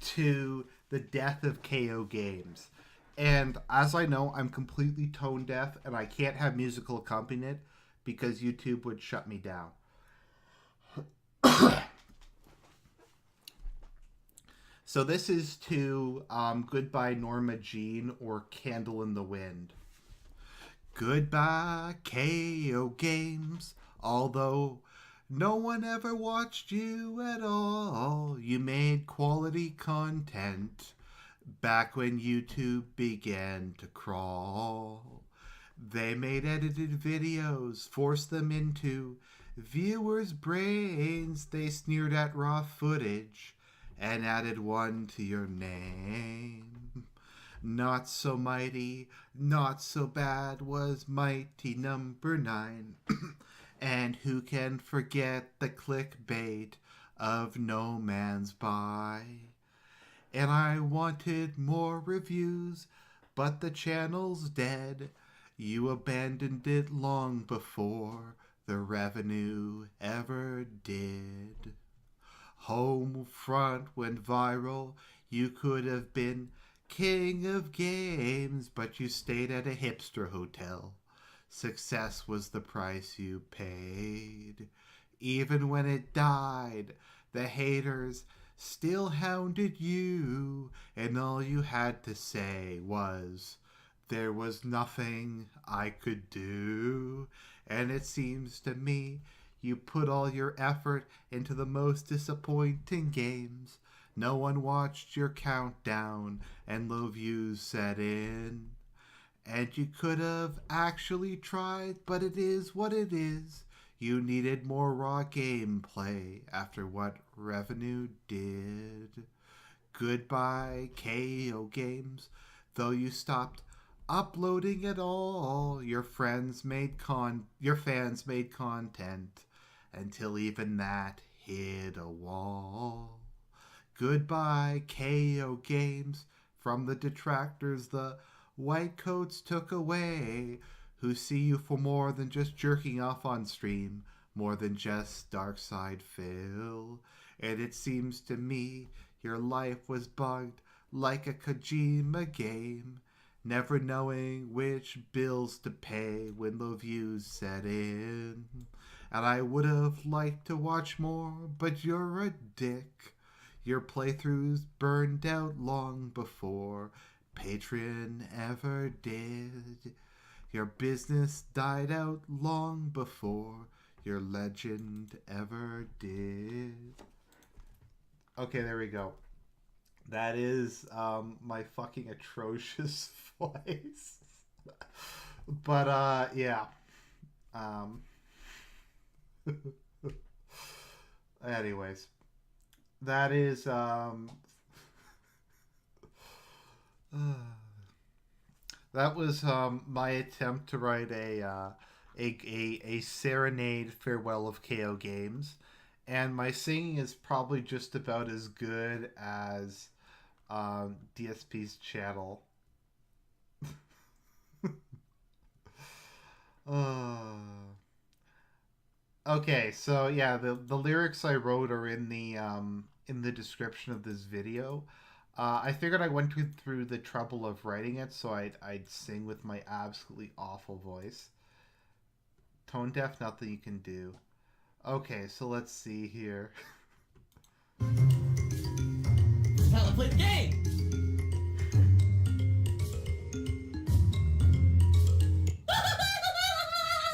to the death of KO Games. And as I know, I'm completely tone deaf and I can't have musical accompaniment because YouTube would shut me down. So this is to Goodbye Norma Jean, or Candle in the Wind. Goodbye KO Games, although no one ever watched you at all. You made quality content back when YouTube began to crawl. They made edited videos, forced them into viewers' brains. They sneered at raw footage and added one to your name. Not so mighty, not so bad was Mighty Number 9. And who can forget the clickbait of No Man's Buy? And I wanted more reviews, but the channel's dead. You abandoned it long before the revenue ever did. Homefront went viral. You could have been king of games, but you stayed at a hipster hotel. Success was the price you paid. Even when it died, the haters still hounded you, and all you had to say was, there was nothing I could do. And it seems to me you put all your effort into the most disappointing games. No one watched your countdown, and low views set in. And you could have actually tried, but it is what it is. You needed more raw gameplay after what revenue did. Goodbye, KO Games. Though you stopped uploading at all, your fans made content until even that hit a wall. Goodbye, KO Games. From the detractors, the white coats took away, who see you for more than just jerking off on stream, more than just Dark Side Phil. And it seems to me your life was bugged like a Kojima game, never knowing which bills to pay when the views set in. And I would have liked to watch more, but you're a dick. Your playthroughs burned out long before Patreon ever did. Your business died out long before your legend ever did. Okay, there we go. That is my fucking atrocious voice. But, yeah. Anyways. That is, that was my attempt to write a serenade farewell of KO Games, and my singing is probably just about as good as DSP's channel. Okay, so yeah, the lyrics I wrote are in the description of this video. I figured I went through the trouble of writing it, so I'd sing with my absolutely awful voice. Tone deaf, nothing you can do. Okay, so let's see here. Now let's play the game!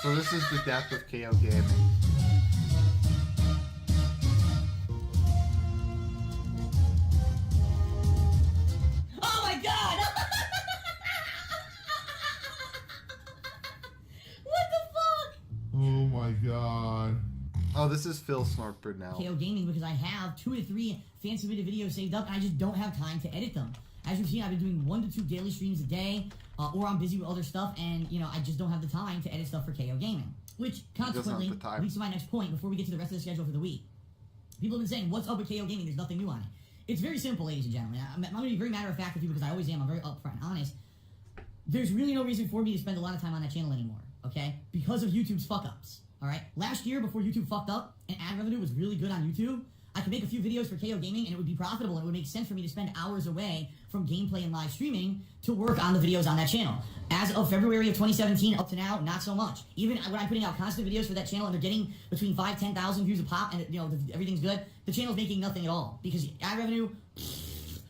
So this is the death of KOGaming. Oh my god! What the fuck? Oh my god. Oh, this is Phil Snortbird now. KOGaming, because I have 2 to 3 fan submitted videos saved up and I just don't have time to edit them. As you've seen, I've been doing 1 to 2 daily streams a day, or I'm busy with other stuff, and I just don't have the time to edit stuff for KOGaming. Which consequently leads to my next point before we get to the rest of the schedule for the week. People have been saying, what's up with KOGaming? There's nothing new on it. It's very simple, ladies and gentlemen. I'm going to be very matter of fact with you because I always am. I'm very upfront and honest. There's really no reason for me to spend a lot of time on that channel anymore, okay? Because of YouTube's fuck-ups, all right? Last year, before YouTube fucked up and ad revenue was really good on YouTube, I could make a few videos for KOGaming and it would be profitable and it would make sense for me to spend hours away from gameplay and live streaming to work on the videos on that channel. As of February of 2017 up to now, not so much. Even when I'm putting out constant videos for that channel and they're getting between 5,000-10,000 views a pop and everything's good, the channel's making nothing at all because ad revenue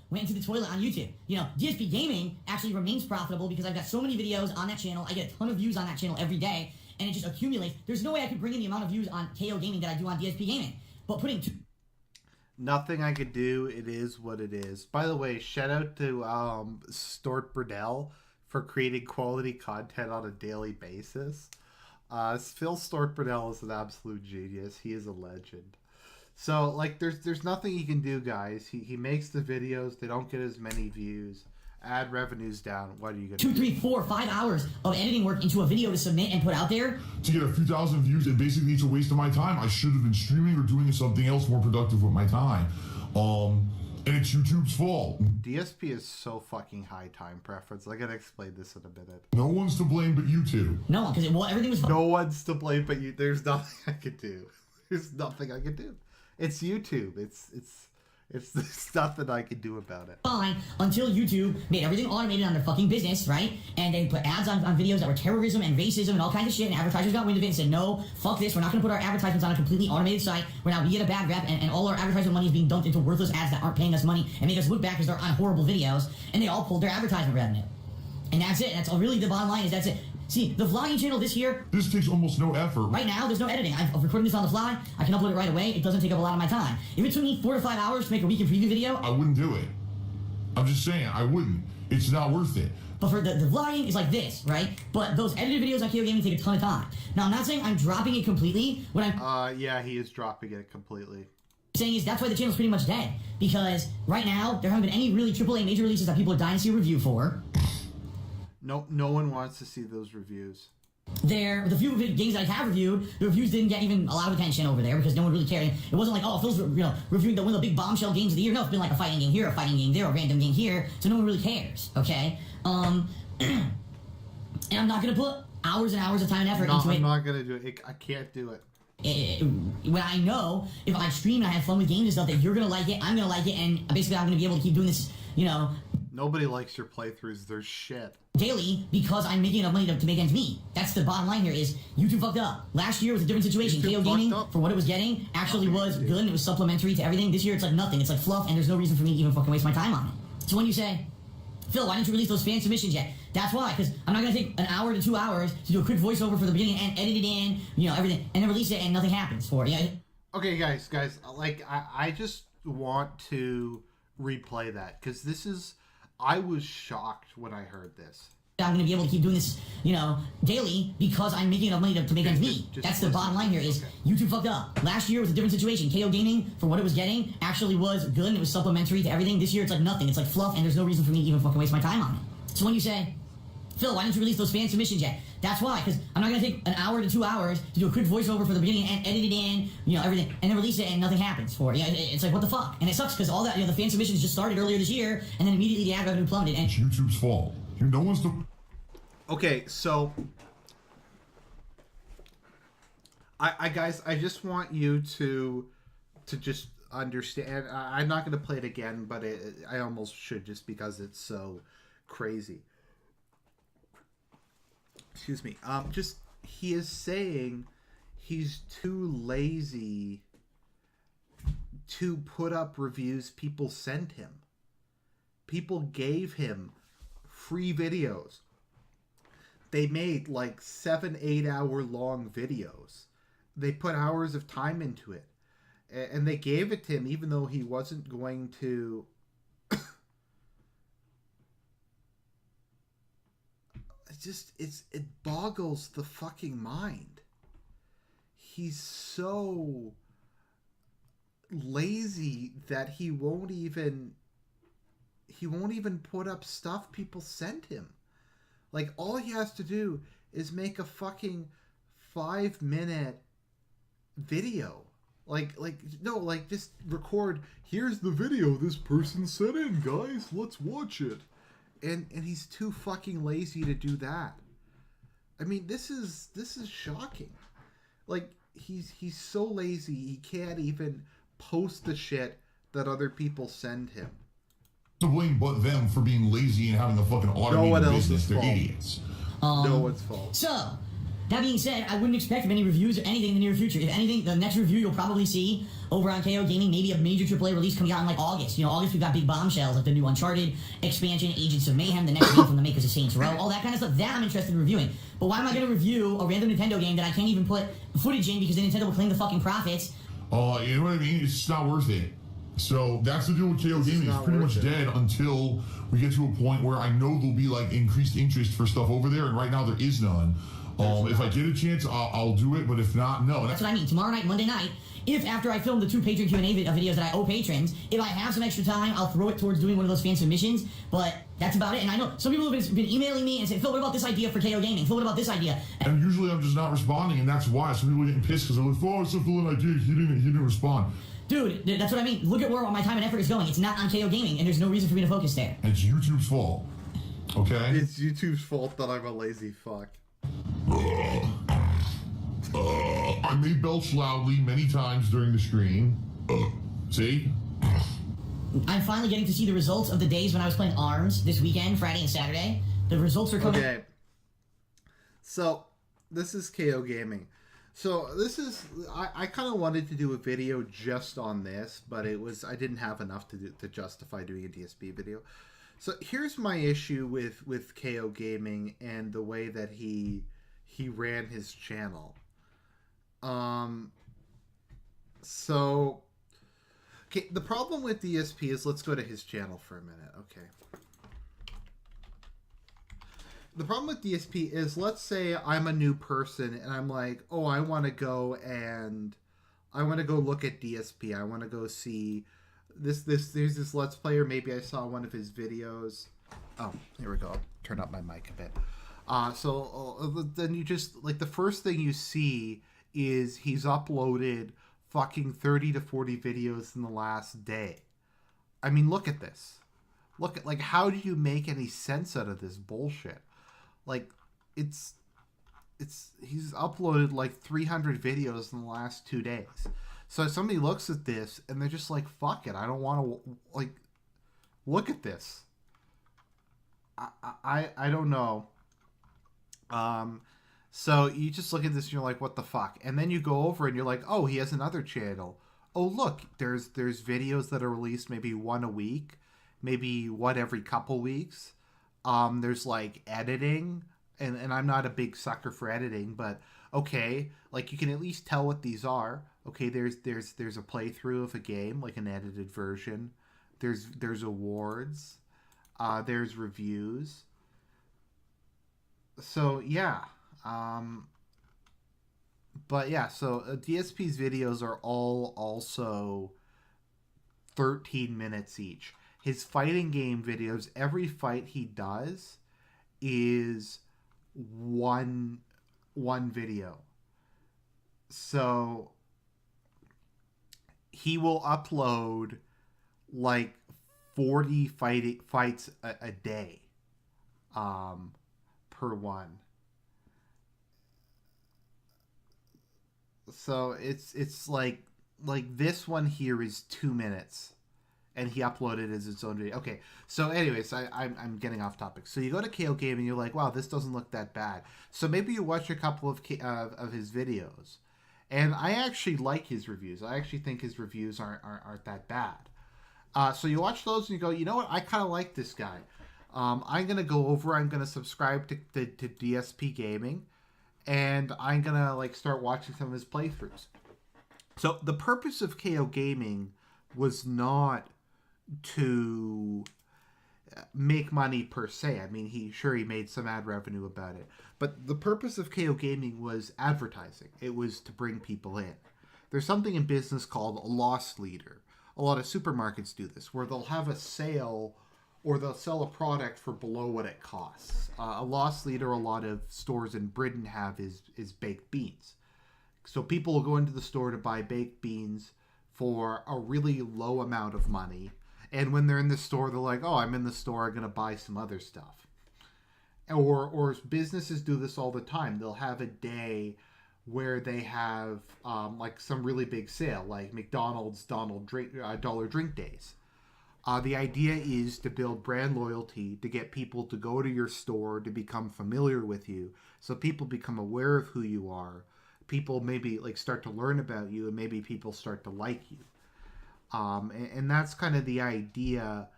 went into the toilet on YouTube. DSP Gaming actually remains profitable because I've got so many videos on that channel. I get a ton of views on that channel every day and it just accumulates. There's no way I could bring in the amount of views on KOGaming that I do on DSP Gaming. But putting Nothing I could do. It is what it is. By the way, shout out to Stort Burdell for creating quality content on a daily basis. Phil Stort Burdell is an absolute genius. He is a legend. So, there's nothing he can do, guys. He makes the videos. They don't get as many views. Ad revenue's down. What are you going to do? 2, 3, 4, 5 hours of editing work into a video to submit and put out there. To get a few thousand views, and basically it's a waste of my time. I should have been streaming or doing something else more productive with my time. And it's YouTube's fault. DSP is so fucking high time preference. I gotta explain this in a minute. No one's to blame but you two. No one, because everything was No one's to blame but you. There's nothing I could do. There's nothing I could do. It's YouTube. It's nothing I can do about it. fine until YouTube made everything automated on their fucking business, right? And they put ads on videos that were terrorism and racism and all kinds of shit, and advertisers got wind of it and said, no, fuck this, we're not going to put our advertisements on a completely automated site where we get a bad rep and all our advertisement money is being dumped into worthless ads that aren't paying us money and make us look bad because they're on horrible videos, and they all pulled their advertisement revenue. And that's it. That's really the bottom line is that's it. See, the vlogging channel this year... This takes almost no effort. Right now, there's no editing. I'm recording this on the fly. I can upload it right away. It doesn't take up a lot of my time. If it took me 4 to 5 hours to make a weekend preview video... I wouldn't do it. I'm just saying, I wouldn't. It's not worth it. But for the vlogging is like this, right? But those edited videos on KOGaming take a ton of time. Now, I'm not saying I'm dropping it completely. What I'm... yeah, he is dropping it completely. saying is that's why the channel's pretty much dead. Because right now, there haven't been any really AAA major releases that people are dying to see a review for. No one wants to see those reviews. The few games that I have reviewed, the reviews didn't get even a lot of attention over there because no one really cared. It wasn't like, oh, Phil's reviewing one of the big bombshell games of the year. No, it's been like a fighting game here, a fighting game there, a random game here, so no one really cares, okay? And I'm not going to put hours and hours of time and effort into it. I'm not going to do it. I can't do it. When I know if I stream and I have fun with games and stuff that you're going to like it, I'm going to like it, and basically I'm going to be able to keep doing this you know, Nobody likes your playthroughs. They're shit. daily because I'm making enough money to make ends meet. That's the bottom line here is YouTube fucked up. Last year was a different situation. YouTube KOGaming, fucked up. for what it was getting, actually was good and it was supplementary to everything. This year it's like nothing. It's like fluff and there's no reason for me to even fucking waste my time on it. So when you say, Phil, why didn't you release those fan submissions yet? That's why, because I'm not going to take an hour to 2 hours to do a quick voiceover for the beginning and edit it in, you know, everything, and then release it and nothing happens for it. Yeah. Okay, guys, like, I just want to replay that, because this is, I was shocked when I heard this. I'm going to be able to keep doing this, you know, daily because I'm making enough money to make ends meet. That's the bottom line here is YouTube fucked up. Last year was a different situation. KOGaming, for what it was getting, actually was good and it was supplementary to everything. This year it's like nothing. It's like fluff and there's no reason for me to even fucking waste my time on it. So when you say, Phil, why didn't you release those fan submissions yet? That's why, because I'm not going to take an hour to 2 hours to do a quick voiceover for the beginning and edit it in, you know, everything, and then release it and nothing happens for it. Yeah, it's like, what the fuck? And it sucks because all that, you know, the fan submissions just started earlier this year and then immediately the ad revenue plummeted. And It's YouTube's fault. No one's the... Okay, so I guys, I just want you to just understand. I'm not going to play it again, but I almost should just because it's so crazy. Excuse me. Just he is saying he's too lazy to put up reviews people sent him. People gave him free videos. They made like 7-8 hour long videos. They put hours of time into it. And they gave it to him even though he wasn't going to... It boggles the fucking mind. He's so lazy that he won't even put up stuff people sent him. Like, all he has to do is make a fucking 5-minute video. Like, just record, here's the video this person sent in, guys. Let's watch it. And he's too fucking lazy to do that. I mean, this is shocking. Like, he's so lazy, he can't even post the shit that other people send him. To blame but them for being lazy and having a fucking automated business. They're idiots. No one's fault. So, that being said, I wouldn't expect many reviews or anything in the near future. If anything, the next review you'll probably see over on KOGaming, maybe a major AAA release coming out in like August. You know, August we've got big bombshells like the new Uncharted expansion, Agents of Mayhem, the next game from the makers of Saints Row, all that kind of stuff. That I'm interested in reviewing. But why am I going to review a random Nintendo game that I can't even put footage in because the Nintendo will claim the fucking profits? You know what I mean? It's just not worth it. So that's the deal with KOGaming. It's pretty much dead until we get to a point where I know there'll be like increased interest for stuff over there, and right now there is none. If I get a chance, I'll do it, but if not, no. That's what I mean. Tomorrow night, Monday night, if after I film the 2 Patreon Q&A videos that I owe patrons, if I have some extra time, I'll throw it towards doing one of those fan submissions, but that's about it. And I know some people have been emailing me and saying, Phil, what about this idea for KOGaming? Phil, what about this idea? And usually I'm just not responding, and that's why. Some people are getting pissed because they're like, oh, it's a Phil an idea. He didn't respond. Dude, that's what I mean. Look at where all my time and effort is going. It's not on KOGaming, and there's no reason for me to focus there. It's YouTube's fault. Okay? It's YouTube's fault that I'm a lazy fuck. I may belch loudly many times during the stream. See? I'm finally getting to see the results of the days when I was playing ARMS this weekend, Friday and Saturday. The results are coming. Okay. So, this is KOGaming. So, this is... I kind of wanted to do a video just on this, but I didn't have enough to justify doing a DSP video. So, here's my issue with KOGaming and the way that he ran his channel. So, okay, the problem with DSP is, let's go to his channel for a minute, okay. The problem with DSP is, let's say I'm a new person and I'm like, oh, I want to go look at DSP. I want to go see there's this Let's Player. Maybe I saw one of his videos. Oh, here we go. I'll turn up my mic a bit. Then you just, like, the first thing you see is he's uploaded fucking 30 to 40 videos in the last day. I mean, look at this. Look at, like, how do you make any sense out of this bullshit? Like, he's uploaded like 300 videos in the last 2 days. So somebody looks at this and they're just like, fuck it. I don't want to, like, Look at this. I don't know. So you just look at this and you're like, what the fuck? And then you go over and you're like, oh, he has another channel. Oh, look, there's videos that are released maybe one a week, maybe one every couple weeks. There's like editing, and I'm not a big sucker for editing, but okay, like you can at least tell what these are. Okay, there's a playthrough of a game, like an edited version. There's awards. There's reviews. So yeah. But yeah, so DSP's videos are all also 13 minutes each. His fighting game videos, every fight he does is one video. So he will upload like 40 fights a day per one. So it's like this one here is 2 minutes, and he uploaded as its own video. Okay, so anyways, I'm getting off topic. So you go to KOGaming, you're like, wow, this doesn't look that bad. So maybe you watch a couple of his videos, and I actually like his reviews. I actually think his reviews aren't that bad. So you watch those and you go, you know what? I kind of like this guy. I'm gonna go over. I'm gonna subscribe to DSP Gaming. And I'm gonna like start watching some of his playthroughs. So the purpose of KOGaming was not to make money per se. I mean, he made some ad revenue about it, but the purpose of KOGaming was advertising. It was to bring people in. There's something in business called a loss leader. A lot of supermarkets do this, where they'll have a sale or they'll sell a product for below what it costs. A loss leader a lot of stores in Britain have is baked beans. So people will go into the store to buy baked beans for a really low amount of money. And when they're in the store, they're like, oh, I'm in the store, I'm going to buy some other stuff. Or businesses do this all the time. They'll have a day where they have like some really big sale, like McDonald's dollar drink days. The idea is to build brand loyalty, to get people to go to your store, to become familiar with you, so people become aware of who you are. People maybe like start to learn about you, and maybe people start to like you. And that's kind of the idea.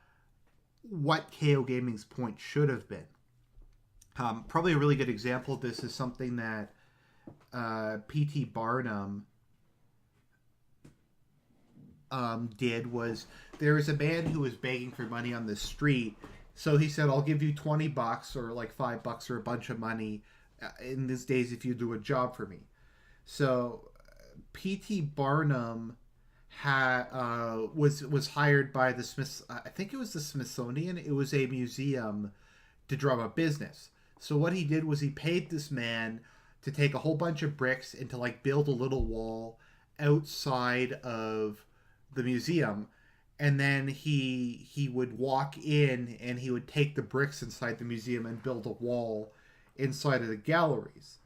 What KOGaming's point should have been. Probably a really good example of this is something that P.T. Barnum did. Was there was a man who was begging for money on the street, so he said, I'll give you $20 or like $5 or a bunch of money in these days if you do a job for me. So P.T. Barnum was hired by the I think it was the Smithsonian. It was a museum to drum up business. So what he did was he paid this man to take a whole bunch of bricks and to like build a little wall outside of the museum, and then he would walk in and he would take the bricks inside the museum and build a wall inside of the galleries.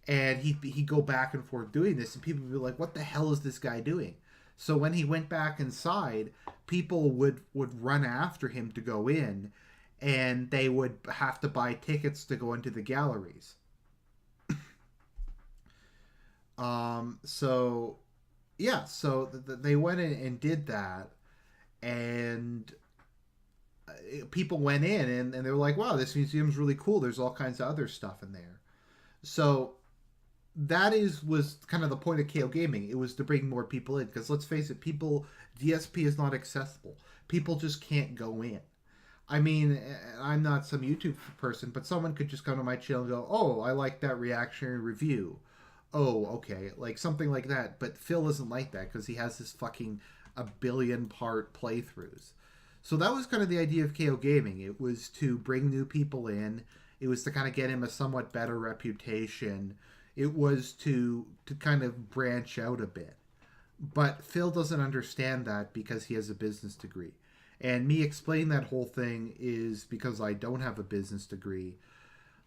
And he'd go back and forth doing this, and people would be like, what the hell is this guy doing? So when he went back inside, people would run after him to go in, and they would have to buy tickets to go into the galleries. So they went in and did that, and people went in and they were like, wow, this museum's really cool. There's all kinds of other stuff in there. So that was kind of the point of KOGaming. It was to bring more people in, because let's face it, DSP is not accessible. People just can't go in. I mean, I'm not some YouTube person, but someone could just come to my channel and go, oh, I like that reactionary review. Oh, okay, like something like that. But Phil isn't like that, because he has this fucking 1 billion part playthroughs. So that was kind of the idea of KOGaming. It was to bring new people in. It was to kind of get him a somewhat better reputation. It was to kind of branch out a bit. But Phil doesn't understand that because he has a business degree. And me explaining that whole thing is because I don't have a business degree.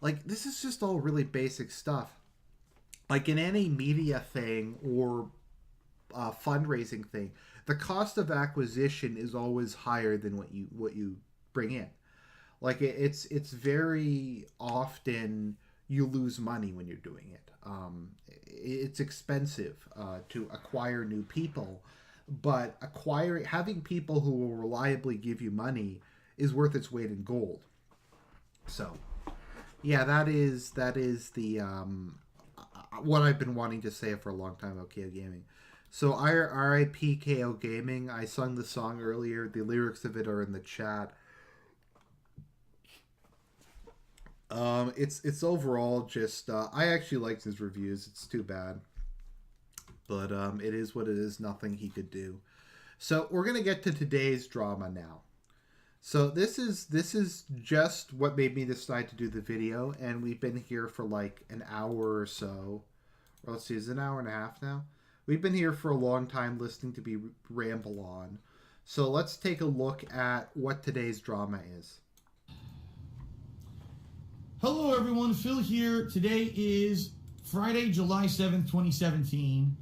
Like, this is just all really basic stuff. Like in any media thing or fundraising thing, the cost of acquisition is always higher than what you bring in. Like it's very often you lose money when you're doing it. It's expensive to acquire new people, but having people who will reliably give you money is worth its weight in gold. So, yeah, that is the what I've been wanting to say for a long time about KOGaming. So, RIP KOGaming. I sung the song earlier. The lyrics of it are in the chat. It's overall just I actually liked his reviews. It's too bad, but it is what it is. Nothing he could do. So we're gonna get to today's drama now. So this is just what made me decide to do the video, and we've been here for like an hour or so. Or let's see, it's an hour and a half now. We've been here for a long time listening to me ramble on. So let's take a look at what today's drama is. Hello everyone, Phil here. Today is Friday, July 7th, 2017.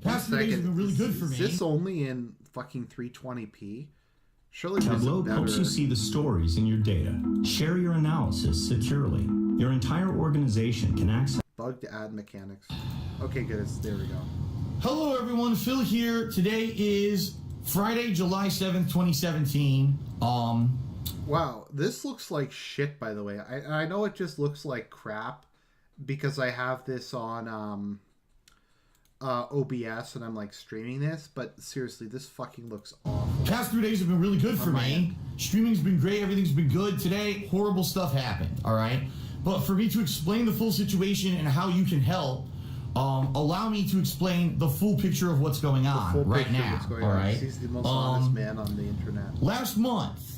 Past 2 days have been really good for me. Is this only in fucking 320p? Surely Tableau helps you see the stories in your data. Share your analysis securely. Your entire organization can access bugged ad mechanics. Okay, good. There we go. Hello everyone, Phil here. Today is Friday, July 7th, 2017. Wow, this looks like shit, by the way. I know it just looks like crap because I have this on OBS and I'm like streaming this, but seriously, this fucking looks awful. Past 3 days have been really good for me. Streaming's been great, everything's been good. Today, horrible stuff happened, all right? But for me to explain the full situation and how you can help, allow me to explain the full picture of what's going on right now, all right? He's the most honest man on the internet. Last month,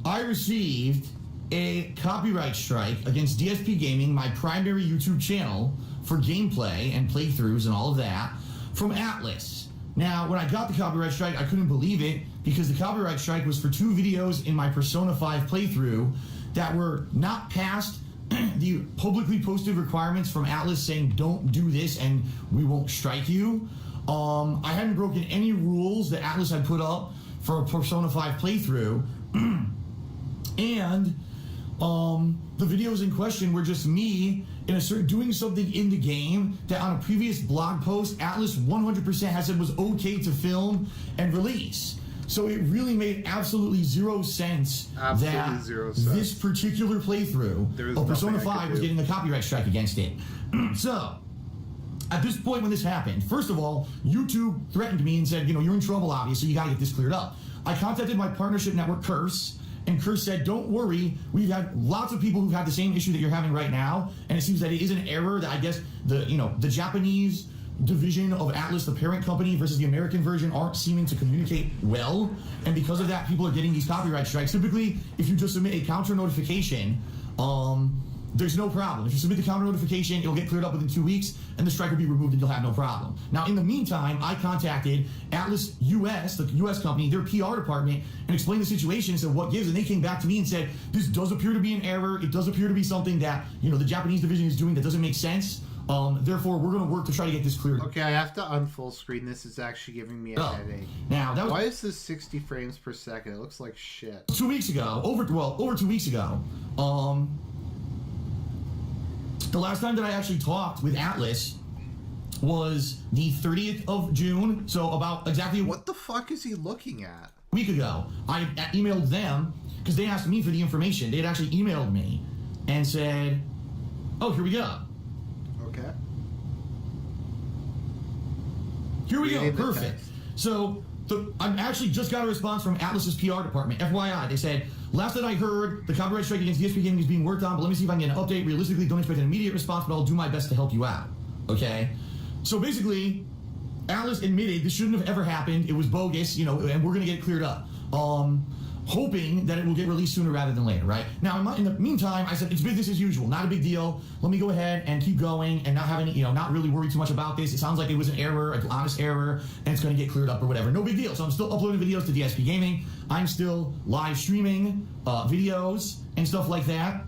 I received a copyright strike against DSP Gaming, my primary YouTube channel for gameplay and playthroughs and all of that, from Atlas. Now, when I got the copyright strike, I couldn't believe it because the copyright strike was for 2 videos in my Persona 5 playthrough that were not past the publicly posted requirements from Atlas saying don't do this and we won't strike you. I hadn't broken any rules that Atlas had put up for a Persona 5 playthrough. And the videos in question were just me doing something in the game that on a previous blog post Atlas 100% has said was okay to film and release. So it really made absolutely zero sense this particular playthrough of Persona 5 was getting a copyright strike against it. So at this point when this happened, first of all, YouTube threatened me and said, you know, you're in trouble, obviously, you got to get this cleared up. I contacted my partnership network, Curse, and Curse said, don't worry, we've had lots of people who've had the same issue that you're having right now, and it seems that it is an error that I guess the Japanese division of Atlas, the parent company, versus the American version aren't seeming to communicate well, and because of that, people are getting these copyright strikes. Typically, if you just submit a counter notification, there's no problem. If you submit the counter notification, it'll get cleared up within 2 weeks, and the strike will be removed, and you'll have no problem. Now, in the meantime, I contacted Atlas US, the US company, their PR department, and explained the situation and said, what gives? And they came back to me and said, this does appear to be an error. It does appear to be something that, the Japanese division is doing that doesn't make sense. Therefore, we're going to work to try to get this cleared. Okay, I have to unfull screen. This is actually giving me a headache. Now, why is this 60 frames per second? It looks like shit. 2 weeks ago, over 2 weeks ago, the last time that I actually talked with Atlas was the 30th of June, so about exactly... What the fuck is he looking at? A week ago, I emailed them, because they asked me for the information. They had actually emailed me and said, oh, here we go. Okay. Here we go, perfect. So, I actually just got a response from Atlas's PR department. FYI, they said, last that I heard, the copyright strike against DSP Gaming is being worked on, but let me see if I can get an update. Realistically, don't expect an immediate response, but I'll do my best to help you out. Okay? So basically, Atlas admitted this shouldn't have ever happened. It was bogus, and we're going to get it cleared up. Hoping that it will get released sooner rather than later, right? Now, in the meantime, I said, it's business as usual, not a big deal. Let me go ahead and keep going and not have any, not really worry too much about this. It sounds like it was an error, an honest error, and it's going to get cleared up or whatever. No big deal. So I'm still uploading videos to DSP Gaming. I'm still live streaming videos and stuff like that.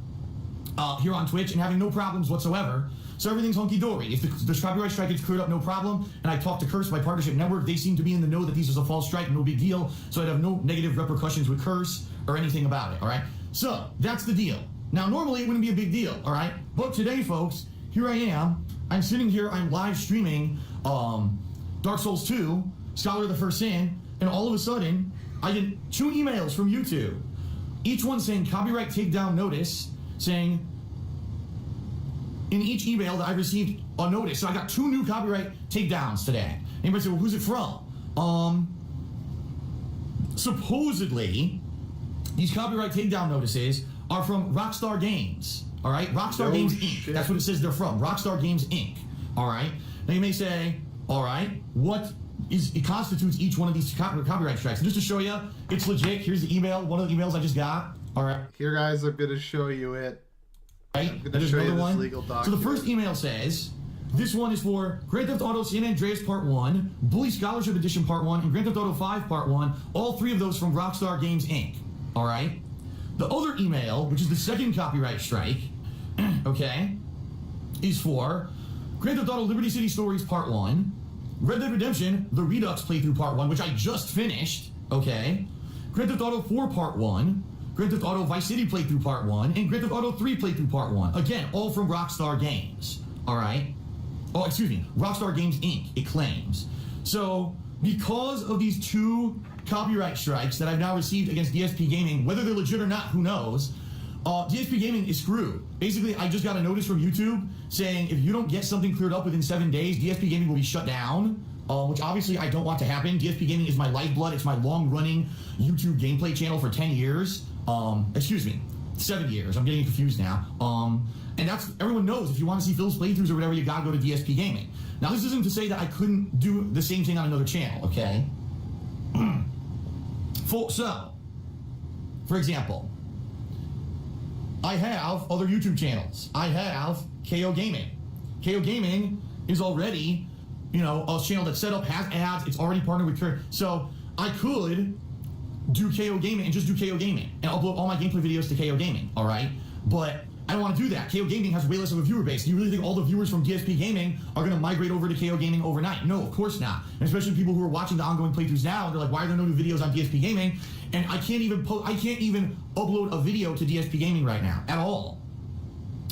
here on Twitch and having no problems whatsoever. So everything's hunky-dory. If the copyright strike gets cleared up, no problem. And I talked to Curse, my partnership network. They seem to be in the know that these is a false strike, no big deal. So I'd have no negative repercussions with Curse or anything about it, all right? So that's the deal. Now, normally it wouldn't be a big deal, all right? But today, folks, here I am. I'm sitting here, I'm live streaming Dark Souls 2, Scholar of the First Sin, and all of a sudden, I get 2 emails from YouTube. Each one saying copyright takedown notice, saying in each email that I received a notice. So I got 2 new copyright takedowns today. Anybody say, well, who's it from? Supposedly, these copyright takedown notices are from Rockstar Games. All right? Rockstar Games Inc. That's what it says they're from. Rockstar Games Inc. All right? Now you may say, all right, what it constitutes each one of these copyright strikes? And just to show you, it's legit. Here's the email, one of the emails I just got. All right. Here, guys, I'm going to show you it. Right? There's another one. So the first email says, this one is for Grand Theft Auto San Andreas Part 1, Bully Scholarship Edition Part 1, and Grand Theft Auto 5 Part 1, all 3 of those from Rockstar Games Inc. All right? The other email, which is the second copyright strike, okay, is for Grand Theft Auto Liberty City Stories Part 1, Red Dead Redemption, the Redux playthrough Part 1, which I just finished, okay, Grand Theft Auto 4 Part 1, Grand Theft Auto Vice City playthrough Part 1, and Grand Theft Auto 3 playthrough Part 1. Again, all from Rockstar Games, all right? Oh, excuse me, Rockstar Games Inc., it claims. So, because of these 2 copyright strikes that I've now received against DSP Gaming, whether they're legit or not, who knows, DSP Gaming is screwed. Basically, I just got a notice from YouTube saying if you don't get something cleared up within 7 days, DSP Gaming will be shut down, which obviously I don't want to happen. DSP Gaming is my lifeblood. It's my long-running YouTube gameplay channel for 10 years. Excuse me, 7 years. I'm getting confused now. And that's, everyone knows, if you want to see Phil's playthroughs or whatever, you gotta go to DSP Gaming. Now, this isn't to say that I couldn't do the same thing on another channel, okay? So, for example, I have other YouTube channels. I have KOGaming. KOGaming is already, you know, a channel that's set up, has ads, it's already partnered with Kurt. So, I could do KOGaming and just do KOGaming and upload all my gameplay videos to KOGaming, all right? But I don't want to do that. KOGaming has way less of a viewer base. Do you really think all the viewers from DSP Gaming are going to migrate over to KOGaming overnight? No, of course not. And especially people who are watching the ongoing playthroughs now, and they're like, why are there no new videos on DSP Gaming? And I can't even upload a video to DSP Gaming right now at all.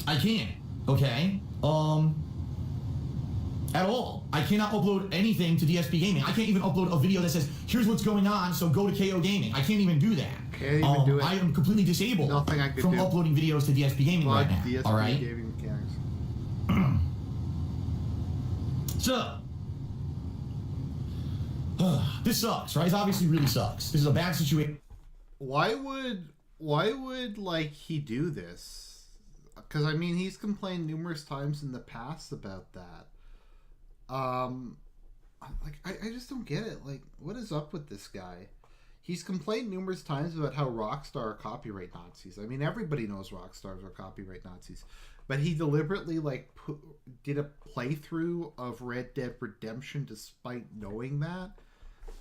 I can't. Okay? At all. I cannot upload anything to DSP Gaming. I can't even upload a video that says, here's what's going on, so go to KOGaming. I can't even do that. Can't even do it. I am completely disabled from uploading videos to DSP Gaming right now. DSP all right? Gaming mechanics. So, this sucks, right? It obviously really sucks. This is a bad situation. Why would like he do this? Because I mean, he's complained numerous times in the past about that. I just don't get it. Like, what is up with this guy? He's complained numerous times about how Rockstar are copyright Nazis. I mean, everybody knows Rockstars are copyright Nazis. But he deliberately, like, did a playthrough of Red Dead Redemption despite knowing that?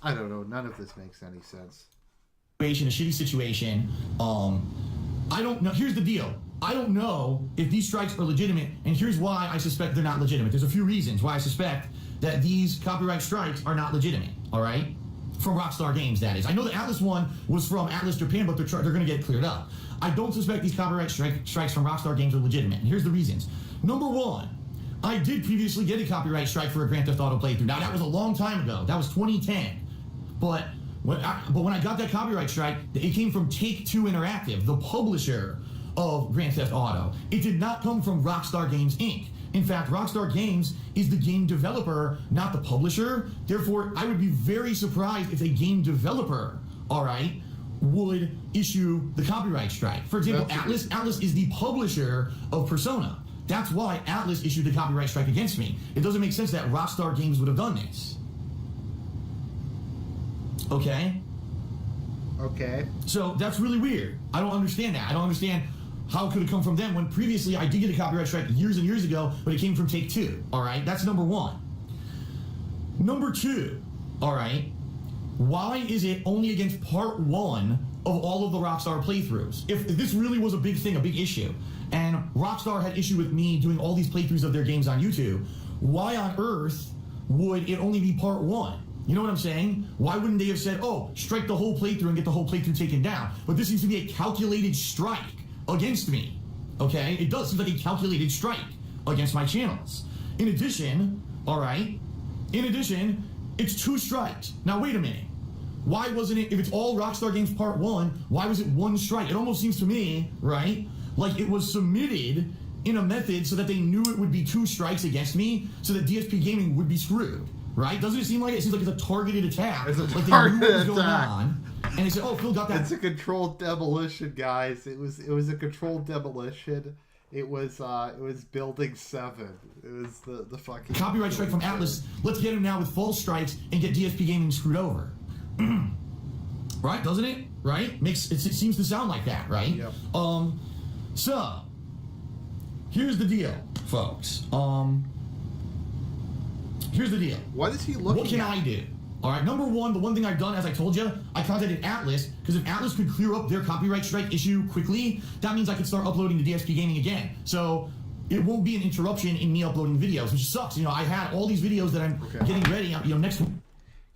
I don't know. None of this makes any sense. A shitty situation. I don't know. Here's the deal. I don't know if these strikes are legitimate, and here's why I suspect they're not legitimate. There's a few reasons why I suspect that these copyright strikes are not legitimate, all right? From Rockstar Games, that is. I know the Atlas one was from Atlas Japan, but they're going to get cleared up. I don't suspect these copyright strikes from Rockstar Games are legitimate, and here's the reasons. Number one, I did previously get a copyright strike for a Grand Theft Auto playthrough. Now, that was a long time ago. That was 2010. But when I got that copyright strike, it came from Take-Two Interactive, the publisher of Grand Theft Auto. It did not come from Rockstar Games Inc. In fact, Rockstar Games is the game developer, not the publisher. Therefore, I would be very surprised if a game developer, all right, would issue the copyright strike. For example, Atlas is the publisher of Persona. That's why Atlas issued the copyright strike against me. It doesn't make sense that Rockstar Games would have done this. Okay? Okay. So that's really weird. I don't understand that. I don't understand how it could have come from them when previously I did get a copyright strike years and years ago, but it came from Take-Two. All right? That's number one. Number two, all right, why is it only against part one of all of the Rockstar playthroughs? If this really was a big thing, a big issue, and Rockstar had issue with me doing all these playthroughs of their games on YouTube, why on earth would it only be part 1? You know what I'm saying? Why wouldn't they have said, oh, strike the whole playthrough and get the whole playthrough taken down? But this seems to be a calculated strike against me, okay? It does seem like a calculated strike against my channels. In addition, all right, it's 2 strikes. Now, wait a minute. Why wasn't it, if it's all Rockstar Games Part 1, why was it 1 strike? It almost seems to me, right, like it was submitted in a method so that they knew it would be 2 strikes against me, so that DSP Gaming would be screwed, right? Doesn't it seem like it? It seems like it's a targeted attack. It's a like targeted they knew what was going attack. on, and they said, oh, Phil got that. It's a controlled demolition, guys. It was a controlled demolition. It was building 7. It was the fucking Copyright strike from Atlas. Let's get him now with false strikes and get DSP Gaming screwed over. Right? Doesn't it? Right? It seems to sound like that, right? Yep. So here's the deal, folks. Here's the deal. What is he looking What can at? I do? All right, number one, the one thing I've done, as I told you, I contacted Atlas, because if Atlas could clear up their copyright strike issue quickly, that means I could start uploading to DSP Gaming again. So it won't be an interruption in me uploading videos, which sucks. You know, I had all these videos that I'm getting ready, you know, next week.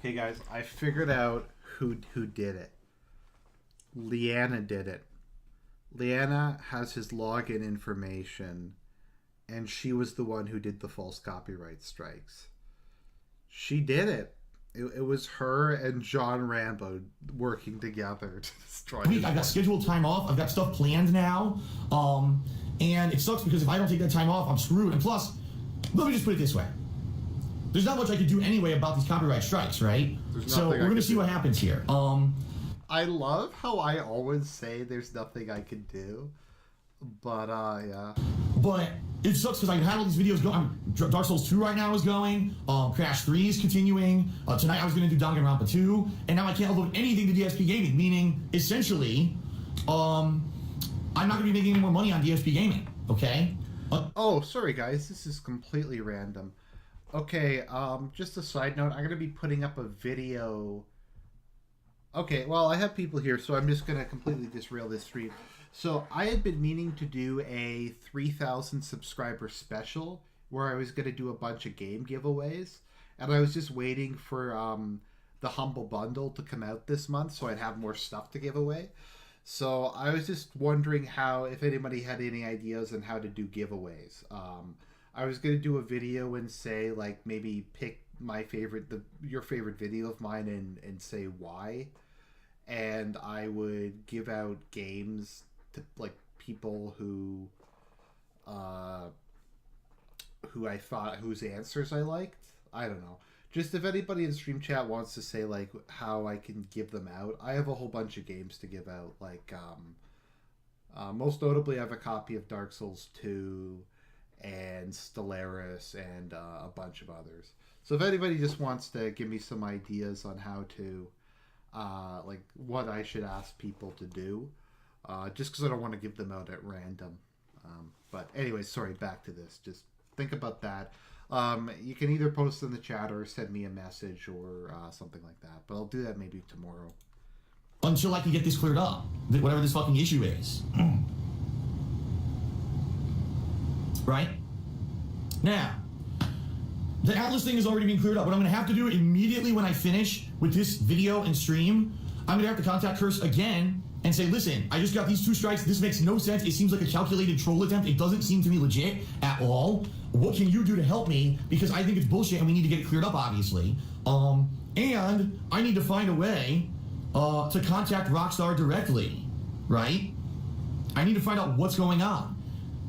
Okay, guys, I figured out who did it. Leanna did it. Leanna has his login information, and she was the one who did the false copyright strikes. She did it. It was her and John Rambo working together to destroy it. I've got scheduled time off. I've got stuff planned now. And it sucks because if I don't take that time off, I'm screwed. And plus, let me just put it this way. There's not much I could do anyway about these copyright strikes, right? So we're going to see what happens here. I love how I always say there's nothing I can do. But, yeah. But it sucks because I had all these videos going. Dark Souls 2 right now is going. Crash 3 is continuing. Tonight I was going to do Danganronpa 2. And now I can't upload anything to DSP Gaming, meaning, essentially, I'm not going to be making any more money on DSP Gaming, okay? Oh, sorry, guys. This is completely random. Okay, just a side note. I'm going to be putting up a video. Okay, well, I have people here, so I'm just going to completely disrail this stream. So I had been meaning to do a 3,000 subscriber special where I was going to do a bunch of game giveaways. And I was just waiting for the Humble Bundle to come out this month so I'd have more stuff to give away. So I was just wondering if anybody had any ideas on how to do giveaways. I was going to do a video and say, like, maybe pick your favorite video of mine and say why. And I would give out games to, like, people who I thought, whose answers I liked. I don't know. Just if anybody in stream chat wants to say, like, how I can give them out. I have a whole bunch of games to give out. Like, most notably, I have a copy of Dark Souls 2 and Stellaris and a bunch of others. So if anybody just wants to give me some ideas on how to, like, what I should ask people to do, just because I don't want to give them out at random. But anyway, sorry, back to this. Just think about that. You can either post in the chat or send me a message or something like that. But I'll do that maybe tomorrow. Until I can get this cleared up. Whatever this fucking issue is. Right? Now, the Atlas thing has already been cleared up. What I'm going to have to do immediately when I finish with this video and stream, I'm going to have to contact Curse again and say, listen, I just got these 2 strikes. This makes no sense. It seems like a calculated troll attempt. It doesn't seem to me legit at all. What can you do to help me? Because I think it's bullshit and we need to get it cleared up, obviously. And I need to find a way to contact Rockstar directly, right? I need to find out what's going on.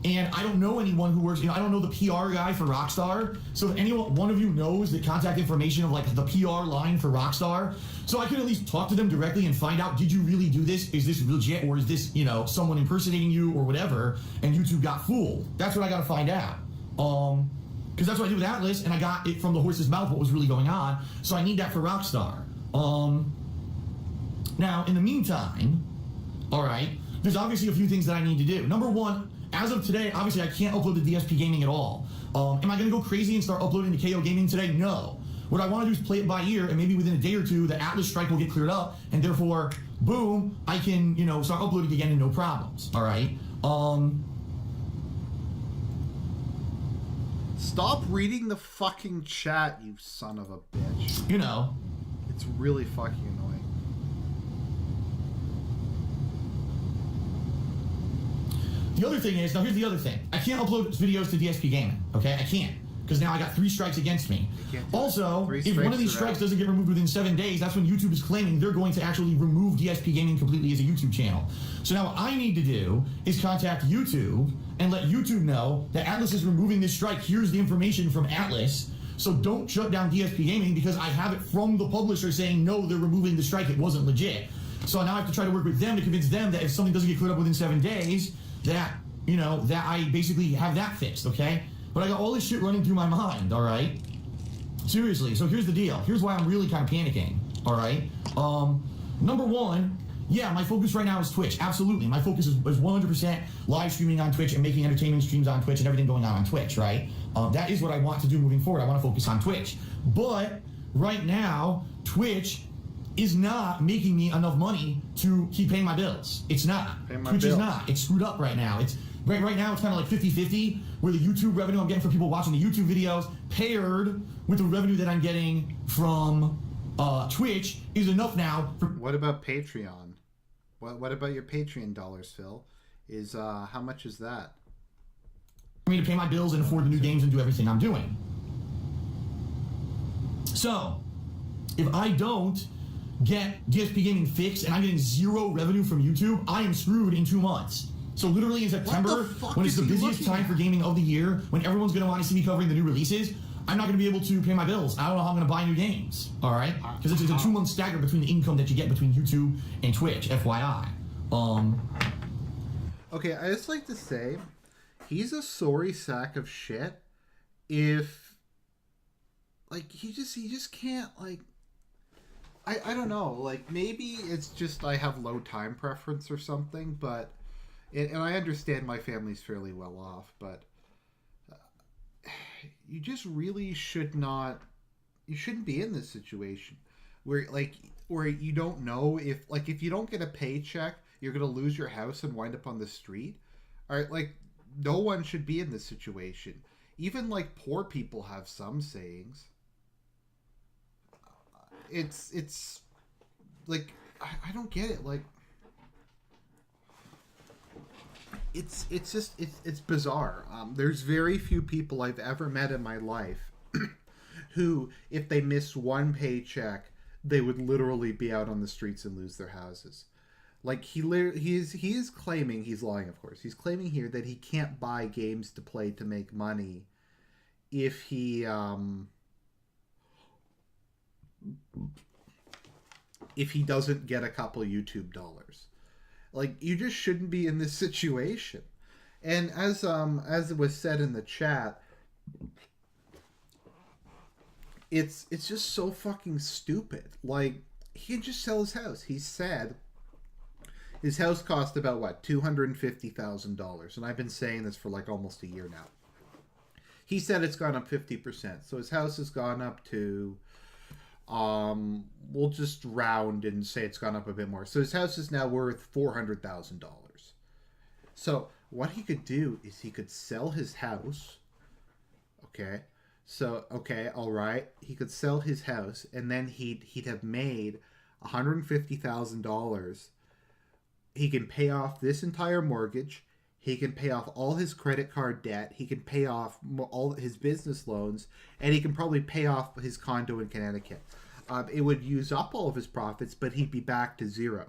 And I don't know anyone who works, I don't know the PR guy for Rockstar. So if one of you knows the contact information of, like, the PR line for Rockstar, so I could at least talk to them directly and find out, did you really do this? Is this legit? Or is this, someone impersonating you or whatever, and you two got fooled? That's what I got to find out. Because that's what I did with Atlas, and I got it from the horse's mouth what was really going on. So I need that for Rockstar. Now, in the meantime, all right, there's obviously a few things that I need to do. Number one, as of today, obviously I can't upload to DSP Gaming at all. Am I going to go crazy and start uploading to KOGaming today? No. What I want to do is play it by ear, and maybe within a day or two, the Atlas strike will get cleared up, and therefore, boom, I can, start uploading again and no problems. All right. Stop reading the fucking chat, you son of a bitch. You know. It's really fucking annoying. The other thing is, now here's the other thing. I can't upload videos to DSP Gaming, okay? I can't. Because now I got 3 strikes against me. Also, if one of these strikes doesn't get removed within 7 days, that's when YouTube is claiming they're going to actually remove DSP Gaming completely as a YouTube channel. So now what I need to do is contact YouTube and let YouTube know that Atlas is removing this strike. Here's the information from Atlas. So don't shut down DSP Gaming because I have it from the publisher saying, no, they're removing the strike. It wasn't legit. So now I have to try to work with them to convince them that if something doesn't get cleared up within 7 days, that, you know, that I basically have that fixed, okay? But I got all this shit running through my mind, all right? Seriously, so here's the deal. Here's why I'm really kind of panicking, all right? Number one, yeah, my focus right now is Twitch. Absolutely. My focus is 100% live streaming on Twitch and making entertainment streams on Twitch and everything going on Twitch, right? That is what I want to do moving forward. I want to focus on Twitch. But right now, Twitch is not making me enough money to keep paying my bills. It's not. Twitch is not. It's screwed up right now. It's right now it's kind of like 50-50, where the YouTube revenue I'm getting from people watching the YouTube videos paired with the revenue that I'm getting from Twitch is enough now. What about Patreon? What about your Patreon dollars, Phil? Is how much is that? For me to pay my bills and afford the new games and do everything I'm doing. So, if I don't get DSP Gaming fixed and I'm getting 0 revenue from YouTube, I am screwed in 2 months. So literally in September, when it's the busiest time for gaming of the year, when everyone's going to want to see me covering the new releases, I'm not going to be able to pay my bills. I don't know how I'm going to buy new games, all right? Because it's a 2-month stagger between the income that you get between YouTube and Twitch, FYI. Okay, I just like to say, he's a sorry sack of shit if, like, he just can't, like, I don't know, like, maybe it's just I have low time preference or something, but, and I understand my family's fairly well off, but you just really shouldn't be in this situation where, like, where you don't know if you don't get a paycheck, you're going to lose your house and wind up on the street. All right, like, no one should be in this situation. Even, like, poor people have some sayings. It's like, I don't get it. Like, it's bizarre. There's very few people I've ever met in my life who, if they miss one paycheck, they would literally be out on the streets and lose their houses. Like, he is claiming, he's lying, of course. He's claiming here that he can't buy games to play to make money if he doesn't get a couple YouTube dollars. Like, you just shouldn't be in this situation. And as it was said in the chat, it's just so fucking stupid. Like, he can just sell his house. He said his house cost about, what, $250,000. And I've been saying this for like almost a year now. He said it's gone up 50%. So his house has gone up to, we'll just round and say it's gone up a bit more. So his house is now worth $400,000. So what he could do is he could sell his house. Okay. So, okay, all right. He could sell his house and then he'd have made $150,000. He can pay off this entire mortgage. He can pay off all his credit card debt. He can pay off all his business loans. And he can probably pay off his condo in Connecticut. It would use up all of his profits, but he'd be back to zero.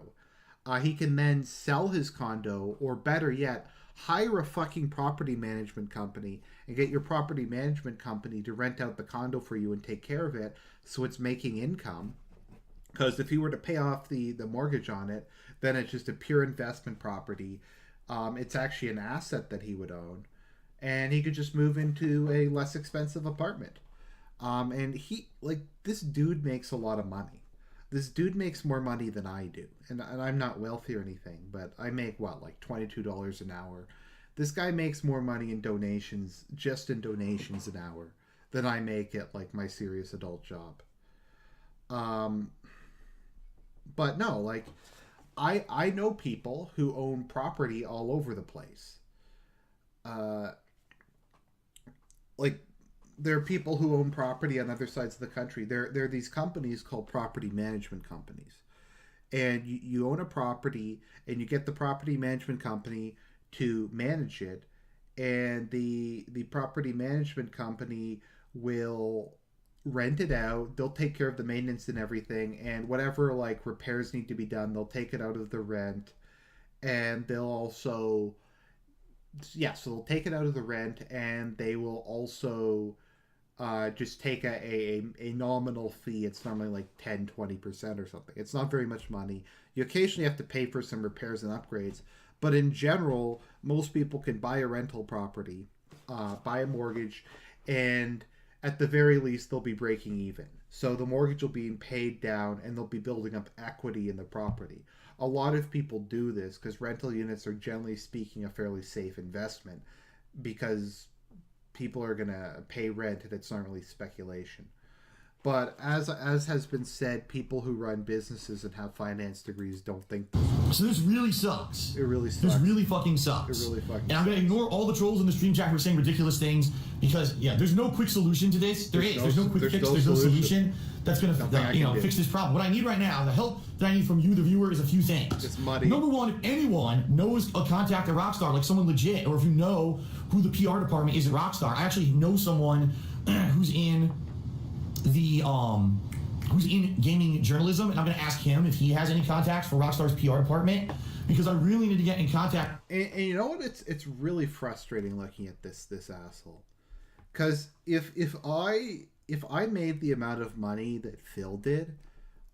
He can then sell his condo, or better yet, hire a fucking property management company and get your property management company to rent out the condo for you and take care of it so it's making income. Because if he were to pay off the mortgage on it, then it's just a pure investment property. It's actually an asset that he would own. And he could just move into a less expensive apartment. And this dude makes a lot of money. This dude makes more money than I do. And I'm not wealthy or anything, but I make, what, like $22 an hour. This guy makes more money in donations, just in donations an hour, than I make at, like, my serious adult job. But no, like, I know people who own property all over the place. Like, there are people who own property on other sides of the country. There are these companies called property management companies. And you own a property, and you get the property management company to manage it. And the property management company will rent it out. They'll take care of the maintenance and everything. And whatever, like, repairs need to be done, they'll take it out of the rent. And they'll also... Yeah, so they'll take it out of the rent, and they will also... just take a nominal fee. It's normally like 10-20% or something. It's not very much money. You occasionally have to pay for some repairs and upgrades, but in general, most people can buy a rental property, buy a mortgage, and at the very least, they'll be breaking even. So the mortgage will be paid down, and they'll be building up equity in the property. A lot of people do this because rental units are, generally speaking, a fairly safe investment, because people are going to pay rent, and it's not really speculation. But as has been said, people who run businesses and have finance degrees don't think this way. So this really sucks. It really sucks. This really fucking sucks. It really fucking And I'm going to ignore all the trolls in the stream chat who are saying ridiculous things, because, yeah, there's no quick solution to this. There's no quick fix. There's no solution that's going to fix this problem. What I need right now, the help that I need from you, the viewer, is a few things. It's muddy. Number one, if anyone knows a contact at Rockstar, like someone legit, or if you know who the PR department is at Rockstar, I actually know someone who's in the who's in gaming journalism, and I'm going to ask him if he has any contacts for Rockstar's PR department, because I really need to get in contact. And you know what? It's really frustrating looking at this asshole, because if I made the amount of money that Phil did,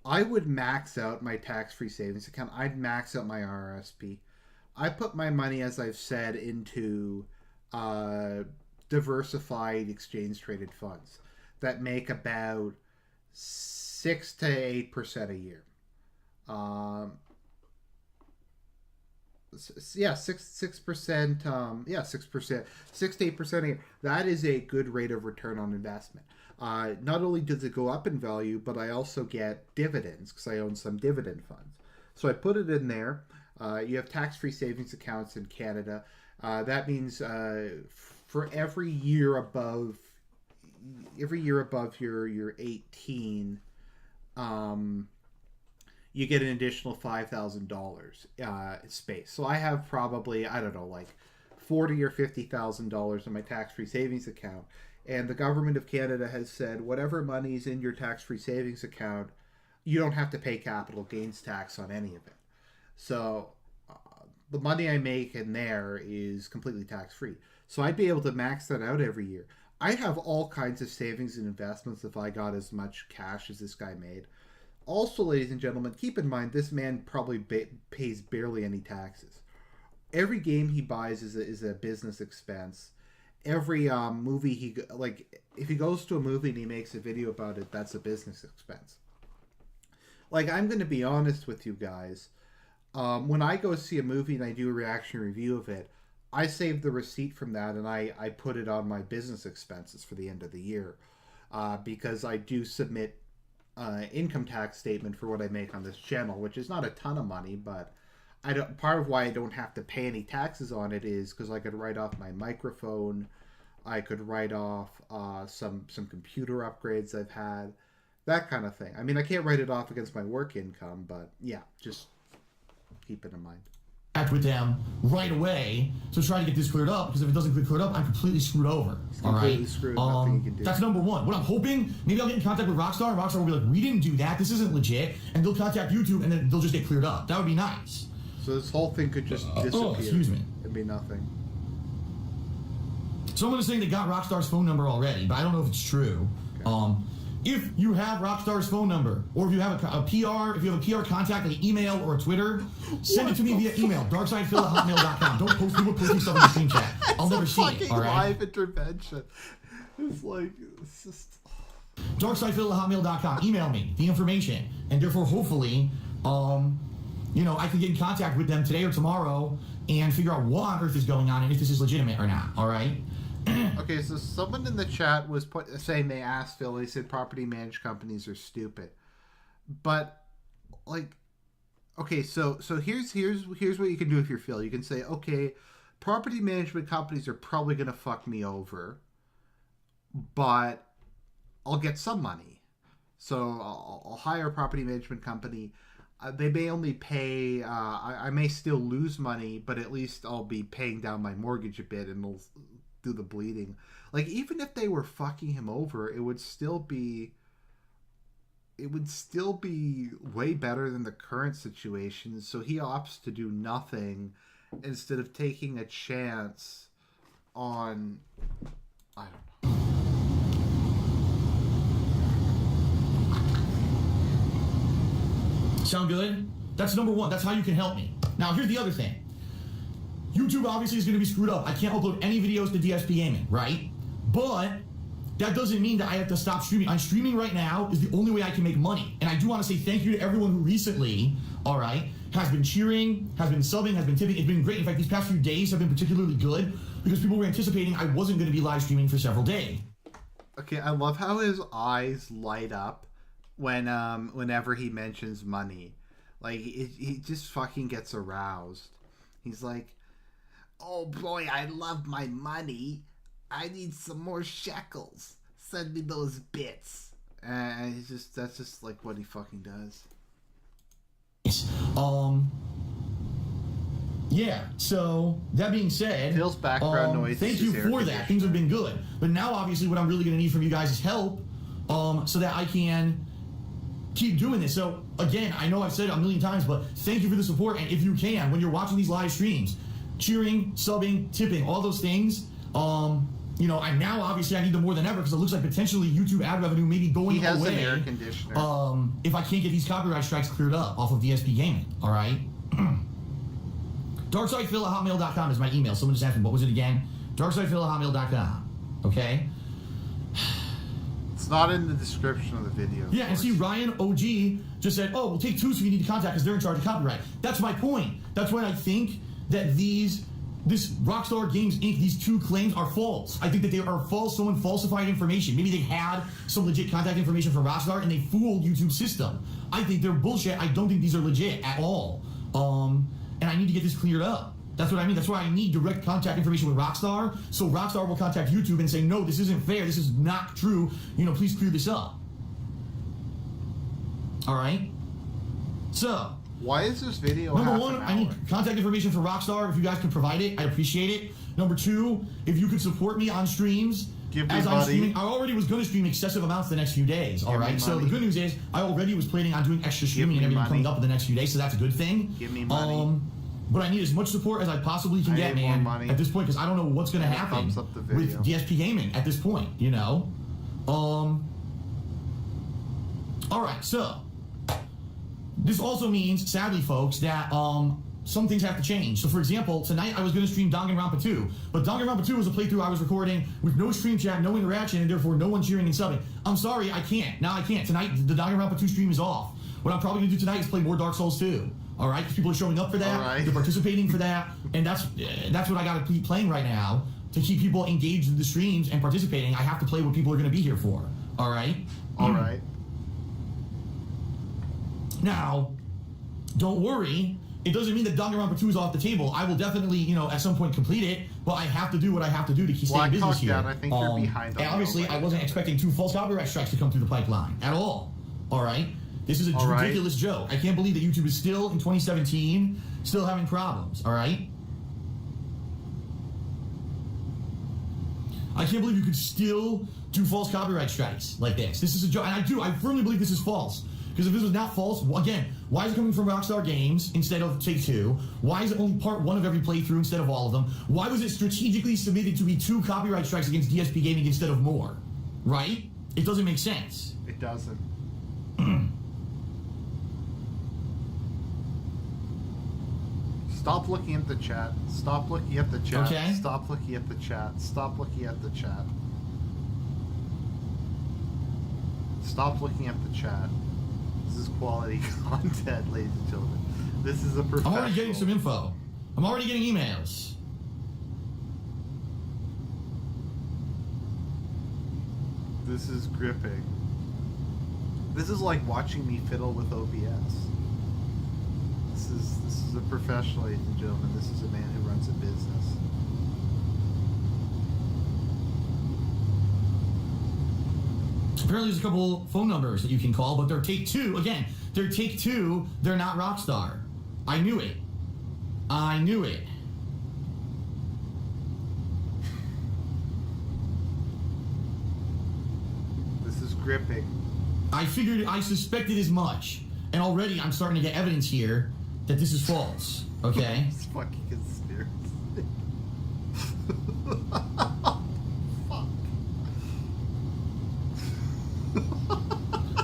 I would max out my tax-free savings account. I'd max out my RRSP. I put my money, as I've said, into diversified exchange-traded funds that make about 6 to 8% a year. 6%. 6 to 8% a year. That is a good rate of return on investment. Not only does it go up in value, but I also get dividends because I own some dividend funds. So I put it in there. You have tax-free savings accounts in Canada. That means for every year above your 18, you get an additional $5,000 space. So I have probably, I don't know, like $40,000 or $50,000 in my tax-free savings account. And the government of Canada has said, whatever money's in your tax-free savings account, you don't have to pay capital gains tax on any of it. So the money I make in there is completely tax-free. So I'd be able to max that out every year. I'd have all kinds of savings and investments if I got as much cash as this guy made. Also, ladies and gentlemen, keep in mind, this man probably pays barely any taxes. Every game he buys is a business expense. Every movie if he goes to a movie and he makes a video about it, that's a business expense. Like, I'm going to be honest with you guys. When I go see a movie and I do a reaction review of it, I save the receipt from that and I put it on my business expenses for the end of the year, because I do submit income tax statement for what I make on this channel, which is not a ton of money, but part of why I don't have to pay any taxes on it is because I could write off my microphone, I could write off some computer upgrades I've had, that kind of thing. I mean, I can't write it off against my work income, but yeah, just keep it in mind. Act with them right away to try to get this cleared up, because if it doesn't get cleared up, I'm completely screwed over. Completely screwed. Nothing you can do. That's number one. What I'm hoping, maybe I'll get in contact with Rockstar, and Rockstar will be like, we didn't do that, this isn't legit, and they'll contact YouTube, and then they'll just get cleared up. That would be nice. So this whole thing could just disappear. Excuse me. It'd be nothing. Someone is saying they got Rockstar's phone number already, but I don't know if it's true. Okay. If you have Rockstar's phone number, or if you have a PR, if you have a PR contact, like an email or a Twitter, send it to me via email, darksidefil@hotmail.com. Don't post people posting stuff in the screen chat. I'll never see it. All right. Live intervention. It's just. darksidefil@hotmail.com. Email me the information, and therefore, hopefully, I can get in contact with them today or tomorrow and figure out what on earth is going on and if this is legitimate or not. All right. Okay, so someone in the chat was saying they asked Phil. They said property managed companies are stupid, but okay, so here's what you can do if you're Phil. You can say, okay, property management companies are probably gonna fuck me over, but I'll get some money. So I'll hire a property management company. They may only pay, I may still lose money, but at least I'll be paying down my mortgage a bit and they'll do the bleeding. Like, even if they were fucking him over, it would still be way better than the current situation. So he opts to do nothing instead of taking a chance on, I don't know. Sound good? That's number one. That's how you can help me. Now, here's the other thing. YouTube obviously is going to be screwed up. I can't upload any videos to DSP Gaming, right? But that doesn't mean that I have to stop streaming. I'm streaming right now is the only way I can make money. And I do want to say thank you to everyone who recently, all right, has been cheering, has been subbing, has been tipping. It's been great. In fact, these past few days have been particularly good because people were anticipating I wasn't going to be live streaming for several days. Okay, I love how his eyes light up when whenever he mentions money. Like, he just fucking gets aroused. He's like, oh boy, I love my money. I need some more shekels. Send me those bits. And that's just like what he fucking does. Yeah, so that being said, Phil's background noise. Thank you for that. Things have been good. But now obviously what I'm really gonna need from you guys is help so that I can keep doing this. So again, I know I've said it a million times, but thank you for the support. And if you can, when you're watching these live streams, cheering, subbing, tipping, all those things, you know, I need them more than ever because it looks like potentially YouTube ad revenue may be going away. He has an air conditioner. If I can't get these copyright strikes cleared up off of DSP Gaming, all right? DarkSidePhil@hotmail.com is my email. Someone just asked me, what was it again? DarkSidePhil@hotmail.com, okay? It's not in the description of the video. Yeah, and see, Ryan OG just said, oh, we'll take two so you need to contact because they're in charge of copyright. That's my point. That's why I think that this Rockstar Games Inc., these two claims are false. I think that they are false. Someone falsified information. Maybe they had some legit contact information from Rockstar and they fooled YouTube's system. I think they're bullshit. I don't think these are legit at all. And I need to get this cleared up. That's what I mean. That's why I need direct contact information with Rockstar. So Rockstar will contact YouTube and say, no, this isn't fair. This is not true. You know, please clear this up. All right? So, why is this video number one, I need contact information for Rockstar. If you guys can provide it, I'd appreciate it. Number two, if you could support me on streams. As I'm streaming, I already was going to stream excessive amounts the next few days, all right? So the good news is I already was planning on doing extra streaming and everything coming up in the next few days, so that's a good thing. Give me money. But I need as much support as I possibly can get, man, at this point, because I don't know what's going to happen with DSP Gaming at this point, you know? All right, so this also means, sadly, folks, that some things have to change. So, for example, tonight I was going to stream Danganronpa 2, but Danganronpa 2 was a playthrough I was recording with no stream chat, no interaction, and therefore no one cheering and subbing. I'm sorry, I can't. Now I can't. Tonight, the Danganronpa 2 stream is off. What I'm probably going to do tonight is play more Dark Souls 2. All right, because people are showing up for that, they're participating for that, and that's what I got to keep playing right now to keep people engaged in the streams and participating. I have to play what people are going to be here for. All right. All right. Now, don't worry. It doesn't mean that Danganronpa 2 is off the table. I will definitely, you know, at some point complete it, but I have to do what I have to do to keep staying business here. I think you're behind on and obviously, I wasn't expecting 2 false copyright strikes to come through the pipeline at all. All right. This is a ridiculous joke. I can't believe that YouTube is still, in 2017, still having problems, all right? I can't believe you could still do false copyright strikes like this. This is a joke, and I firmly believe this is false. Because if this was not false, again, why is it coming from Rockstar Games instead of Take-Two? Why is it only part 1 of every playthrough instead of all of them? Why was it strategically submitted to be 2 copyright strikes against DSP Gaming instead of more? Right? It doesn't make sense. It doesn't. Stop looking at the chat. Stop looking at the chat. Okay. Stop looking at the chat. Stop looking at the chat. Stop looking at the chat. This is quality content, ladies and gentlemen. This is a professional. I'm already getting some info. I'm already getting emails. This is gripping. This is like watching me fiddle with OBS. This is a professional, ladies and gentlemen. This is a man who runs a business. apparently there's a couple phone numbers that you can call, but they're take two. Again, they're take two. They're not Rockstar. I knew it. I knew it. This is gripping. I suspected as much. And already I'm starting to get evidence here that this is false. Okay? It's fucking conspiracy.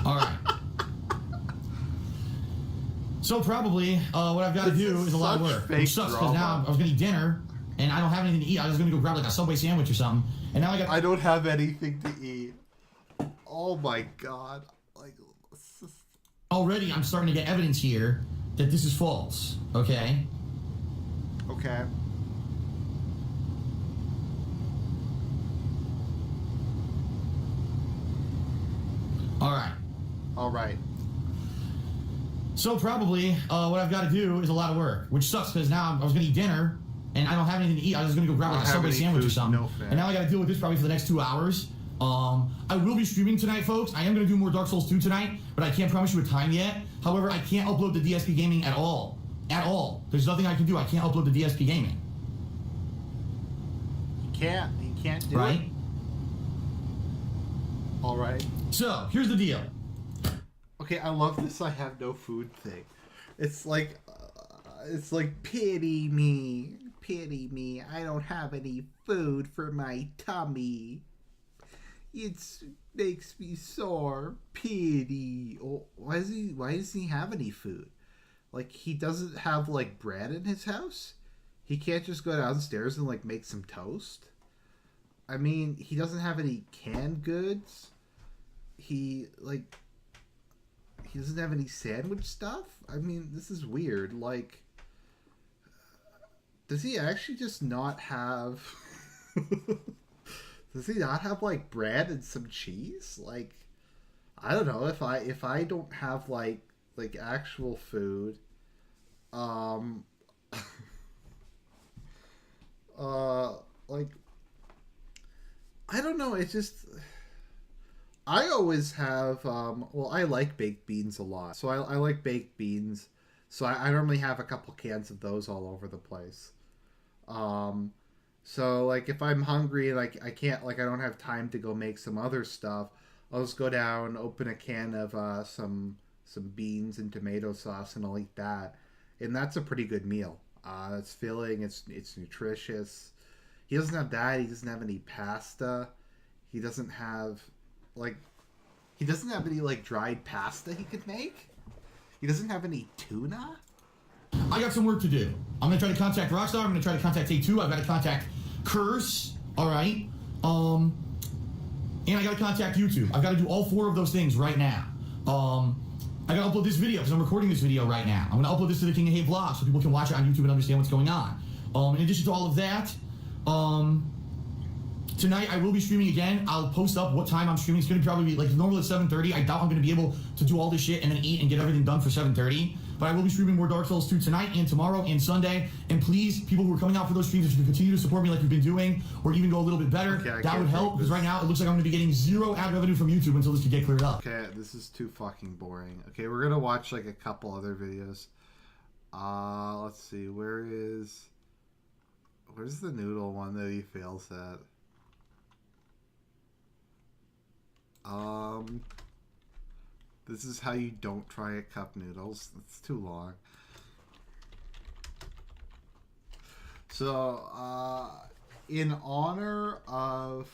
Alright. So probably what I've got to do is a lot of work. Which sucks because now I was going to eat dinner and I don't have anything to eat. I was going to go grab like a Subway sandwich or something. And now I don't have anything to eat. Oh my god. Like, already I'm starting to get evidence here that this is false. Okay? Okay. Alright. Alright. So probably what I've got to do is a lot of work, which sucks because now I was going to eat dinner and I don't have anything to eat. I was going to go grab like a Subway sandwich or something. And now I got to deal with this probably for the next 2 hours. I will be streaming tonight, folks. I am going to do more Dark Souls 2 tonight, but I can't promise you a time yet. However, I can't upload the DSP Gaming at all. At all. There's nothing I can do. I can't upload the DSP Gaming. You can't do right? it. Alright. So, here's the deal. Okay, I love this I have no food thing. It's like pity me, I don't have any food for my tummy. It makes me sore, pity. Oh, why doesn't he have any food? Like, he doesn't have, like, bread in his house? He can't just go downstairs and, like, make some toast? I mean, he doesn't have any canned goods? He doesn't have any sandwich stuff? I mean, this is weird. Like, does he actually just not have... Does he not have, like, bread and some cheese? Like, I don't know. If I don't have, like actual food, like, I don't know. It's just... I always have, well, I like baked beans a lot. So I like baked beans. So I normally have a couple cans of those all over the place. So, like, if I'm hungry and I can't, like, I don't have time to go make some other stuff, I'll just go down, open a can of some beans and tomato sauce, and I'll eat that. And that's a pretty good meal. It's filling, it's nutritious. He doesn't have that. He doesn't have any pasta. He doesn't have... Like, he doesn't have any, like, dried pasta he could make? He doesn't have any tuna? I got some work to do. I'm going to try to contact Rockstar. I'm going to try to contact Take-Two. I've got to contact Curse. Alright? And I got to contact YouTube. I've got to do all 4 of those things right now. I got to upload this video because I'm recording this video right now. I'm going to upload this to the King of Hate vlog so people can watch it on YouTube and understand what's going on. In addition to all of that, tonight I will be streaming again. I'll post up what time I'm streaming. It's going to probably be like normal at 7:30. I doubt I'm going to be able to do all this shit and then eat and get everything done for 7:30. But I will be streaming more Dark Souls 2 tonight and tomorrow and Sunday. And please, people who are coming out for those streams, if you can continue to support me like you've been doing, or even go a little bit better, that would help. Because right now it looks like I'm going to be getting 0 ad revenue from YouTube until this can get cleared up. Okay, this is too fucking boring. Okay, we're going to watch like a couple other videos. Let's see. Where's the noodle one that he fails at? This is how you don't try a cup noodles. That's too long. So, in honor of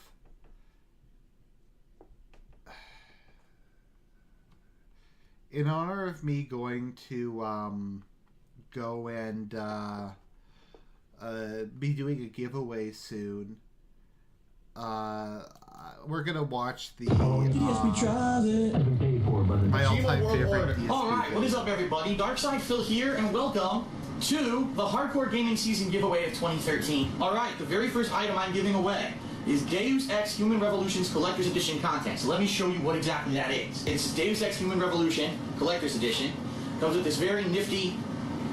me going to go and be doing a giveaway soon, we're gonna watch the my all-time favorite DSP. Alright, what is up everybody? Darkside Phil here, and welcome to the Hardcore Gaming Season giveaway of 2013. Alright, the very first item I'm giving away is Deus Ex Human Revolution's Collector's Edition content. So let me show you what exactly that is. It's Deus Ex Human Revolution Collector's Edition. Comes with this very nifty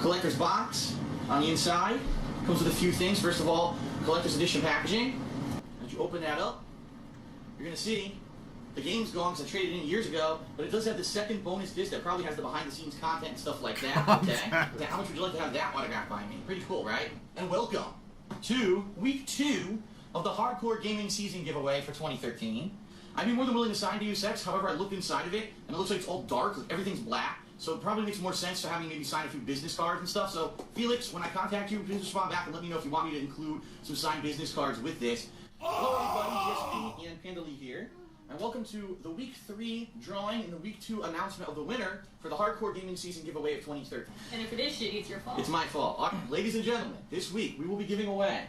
collector's box on the inside. Comes with a few things. First of all, Collector's Edition packaging. As you open that up, you're going to see The game's gone because I traded it in years ago, but it does have the second bonus disc that probably has the behind-the-scenes content and stuff like that. Okay. How much would you like to have that autographed by me? Pretty cool, right? And welcome to week 2 of the Hardcore Gaming Season giveaway for 2013. I'd be more than willing to sign to you, Sex. However, I looked inside of it, and it looks like it's all dark, like everything's black. So it probably makes more sense to have me maybe sign a few business cards and stuff. So, Felix, when I contact you, please respond back and let me know if you want me to include some signed business cards with this. Hello, everybody. DSP and Pandali here. And welcome to the Week 3 drawing and the Week 2 announcement of the winner for the Hardcore Gaming Season giveaway of 2013. And if it is shitty, it's your fault. It's my fault. All right, ladies and gentlemen, this week we will be giving away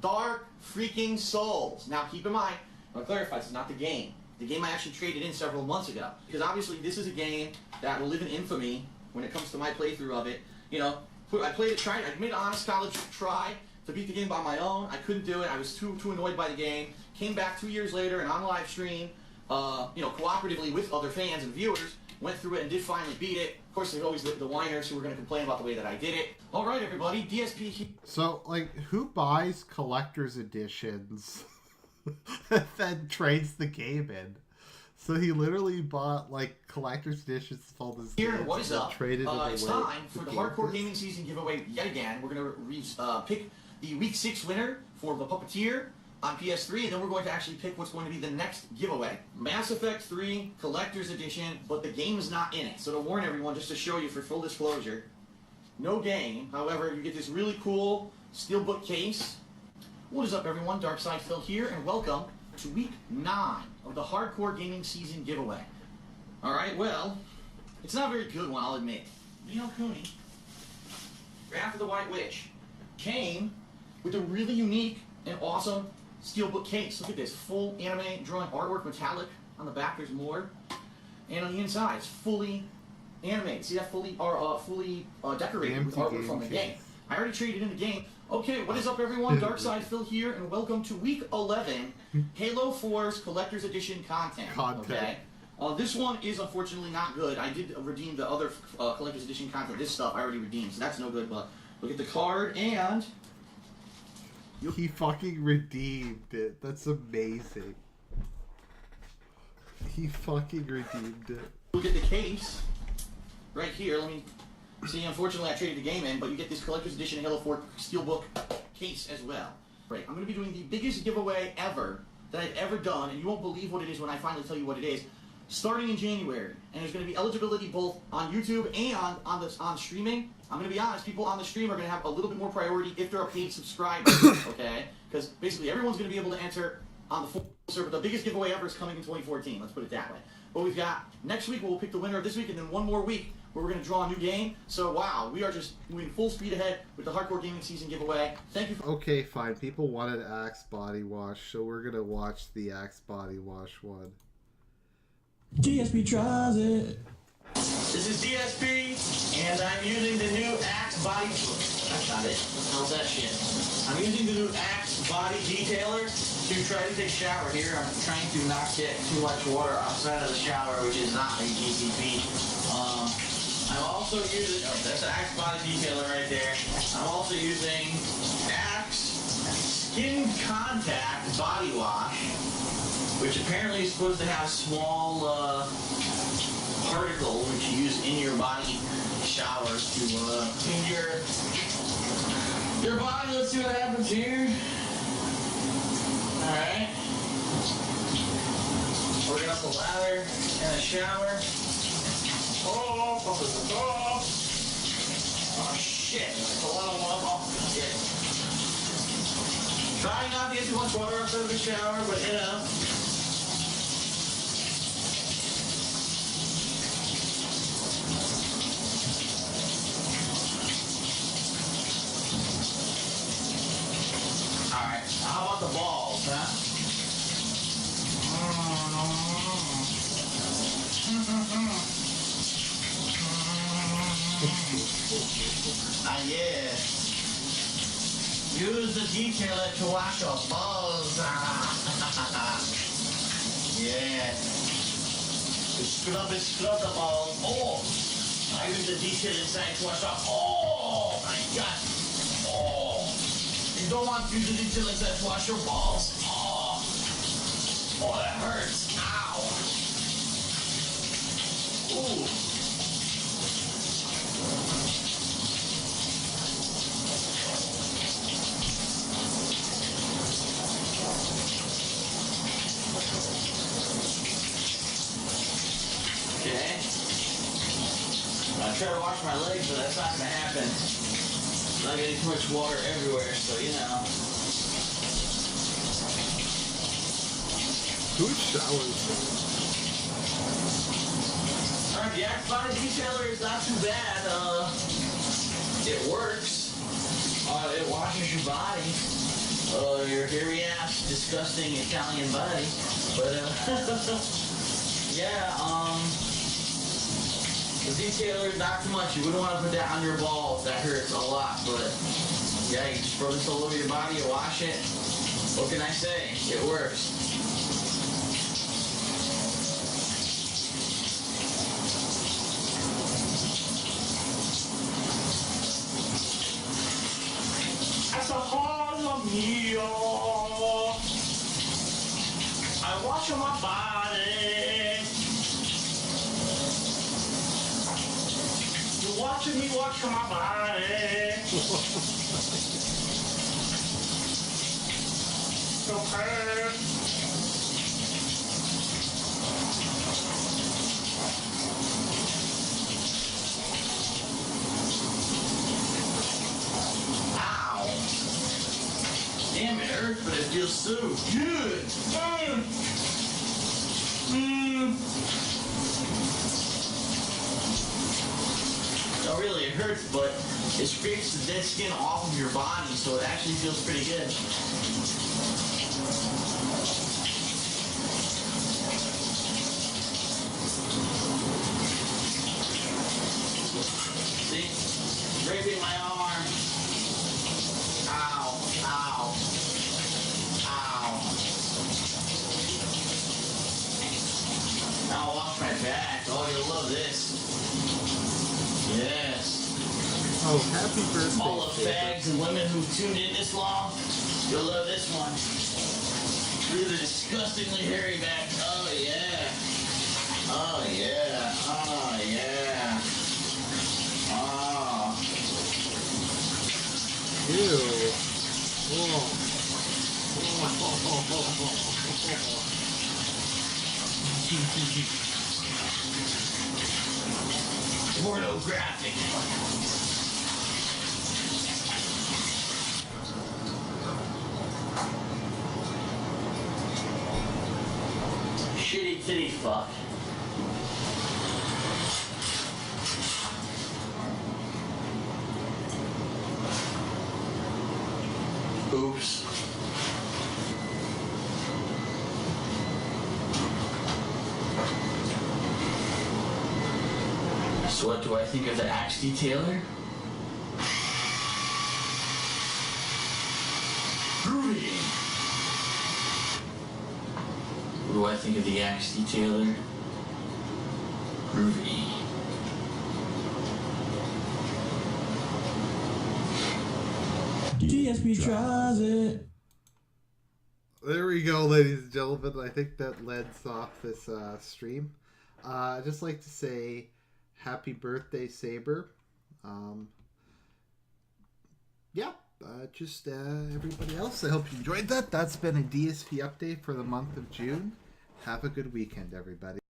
Dark Freaking Souls. Now, keep in mind, I'll clarify, this is not the game. The game I actually traded in several months ago. Because obviously this is a game that will live in infamy when it comes to my playthrough of it. You know, I played it, I made an honest college try to beat the game by my own. I couldn't do it. I was too annoyed by the game. Came back 2 years later and on live stream, cooperatively with other fans and viewers, went through it and did finally beat it. Of course, there's always the whiners who are going to complain about the way that I did it. All right, everybody, DSP here. So, like, who buys collector's editions and then trades the game in? So he literally bought, like, collector's editions of all this Here, what is up? Traded It's time for the Hardcore Gaming Season giveaway yet again. We're going to pick the Week 6 winner for the Puppeteer on PS3, and then we're going to actually pick what's going to be the next giveaway. Mass Effect 3 Collector's Edition, but the game is not in it. So to warn everyone, just to show you for full disclosure, no game. However, you get this really cool steelbook case. What is up, everyone? Darkside Phil here, and welcome to Week 9 of the Hardcore Gaming Season giveaway. Alright, well, it's not a very good one, I'll admit. Neil Cooney, Wrath of the White Witch, came with a really unique and awesome steelbook case. Look at this, full anime drawing artwork, metallic. On the back, there's more. And on the inside, it's fully animated. See that? Fully decorated with artwork from the game. I already traded in the game. Okay, what is up, everyone? Darkside Phil here, and welcome to Week 11, Halo 4's Collector's Edition content. Okay? This one is unfortunately not good. I did redeem the other Collector's Edition content. This stuff I already redeemed, so that's no good, but look at the card, and he fucking redeemed it. That's amazing. He fucking redeemed it. Look at the case right here. Let me see. Unfortunately, I traded the game in, but you get this Collector's Edition Halo 4 Steelbook case as well. Right. I'm going to be doing the biggest giveaway ever that I've ever done, and you won't believe what it is when I finally tell you what it is. Starting in January, and there's going to be eligibility both on YouTube and on streaming. I'm going to be honest, people on the stream are going to have a little bit more priority if they're a paid subscriber, okay? Because basically everyone's going to be able to enter on the full server. The biggest giveaway ever is coming in 2014, let's put it that way. But we've got next week, we'll pick the winner of this week, and then one more week where we're going to draw a new game. So wow, we are just moving full speed ahead with the Hardcore Gaming Season giveaway. Thank you for... Okay, fine. People wanted Axe Body Wash, so we're going to watch the Axe Body Wash one. DSP tries it. This is DSP, and I'm using the new Axe Body... That's not it. How's that shit? I'm using the new Axe Body Detailer to try to take a shower here. I'm trying to not get too much water outside of the shower, which is not a DCP. I'm also using... Oh, that's an Axe Body Detailer right there. I'm also using Axe Skin Contact Body Wash, which apparently is supposed to have small particles which you use in your body showers to clean your body. Let's see what happens here. Alright. Working up the lather in the shower. Oh shit. Shit. Try not to get too much water outside of the shower, but you know. Alright, how about the balls, huh? Yeah. Use the detailer to wash your balls. Yeah. Scrub the balls. Oh! I use the detailer inside to wash off. Oh my god. Oh. You don't want to use the detailer inside to wash your balls. Oh. Oh, that hurts. I try to wash my legs, but that's not gonna happen. I'm not getting too much water everywhere, so you know. Who showers? Alright, the Axe Body Detailer is not too bad. It works. It washes your body. Your hairy ass, disgusting Italian body. But, yeah, the detailer, not too much. You wouldn't want to put that on your balls. That hurts a lot. But, yeah, you just rub this all over your body, you wash it. What can I say? It works. I wash on my body. You're watching me wash on my body. Okay. Damn, it hurts, but it feels so good. No, really, it hurts, but it scrapes the dead skin off of your body, so it actually feels pretty good. See? Scraping my arm. Ow, ow, ow. Now I'll wash my back. Oh, you'll love this. Yes. Oh, happy birthday. All the fags and women who tuned in this long, you'll love this one. Through the disgustingly hairy back. Oh, yeah. Oh, yeah. Oh, yeah. Oh. Ew. Whoa. Pornographic. Shitty titty fuck. Oops. So what do I think of the Axe Detailer? Groovy. What do I think of the Axe Detailer? Groovy. DSP tries it. There we go, ladies and gentlemen. I think that lends off this stream. I'd just like to say happy birthday, Saber. Just everybody else, I hope you enjoyed that. That's been a DSP update for the month of June. Have a good weekend, everybody.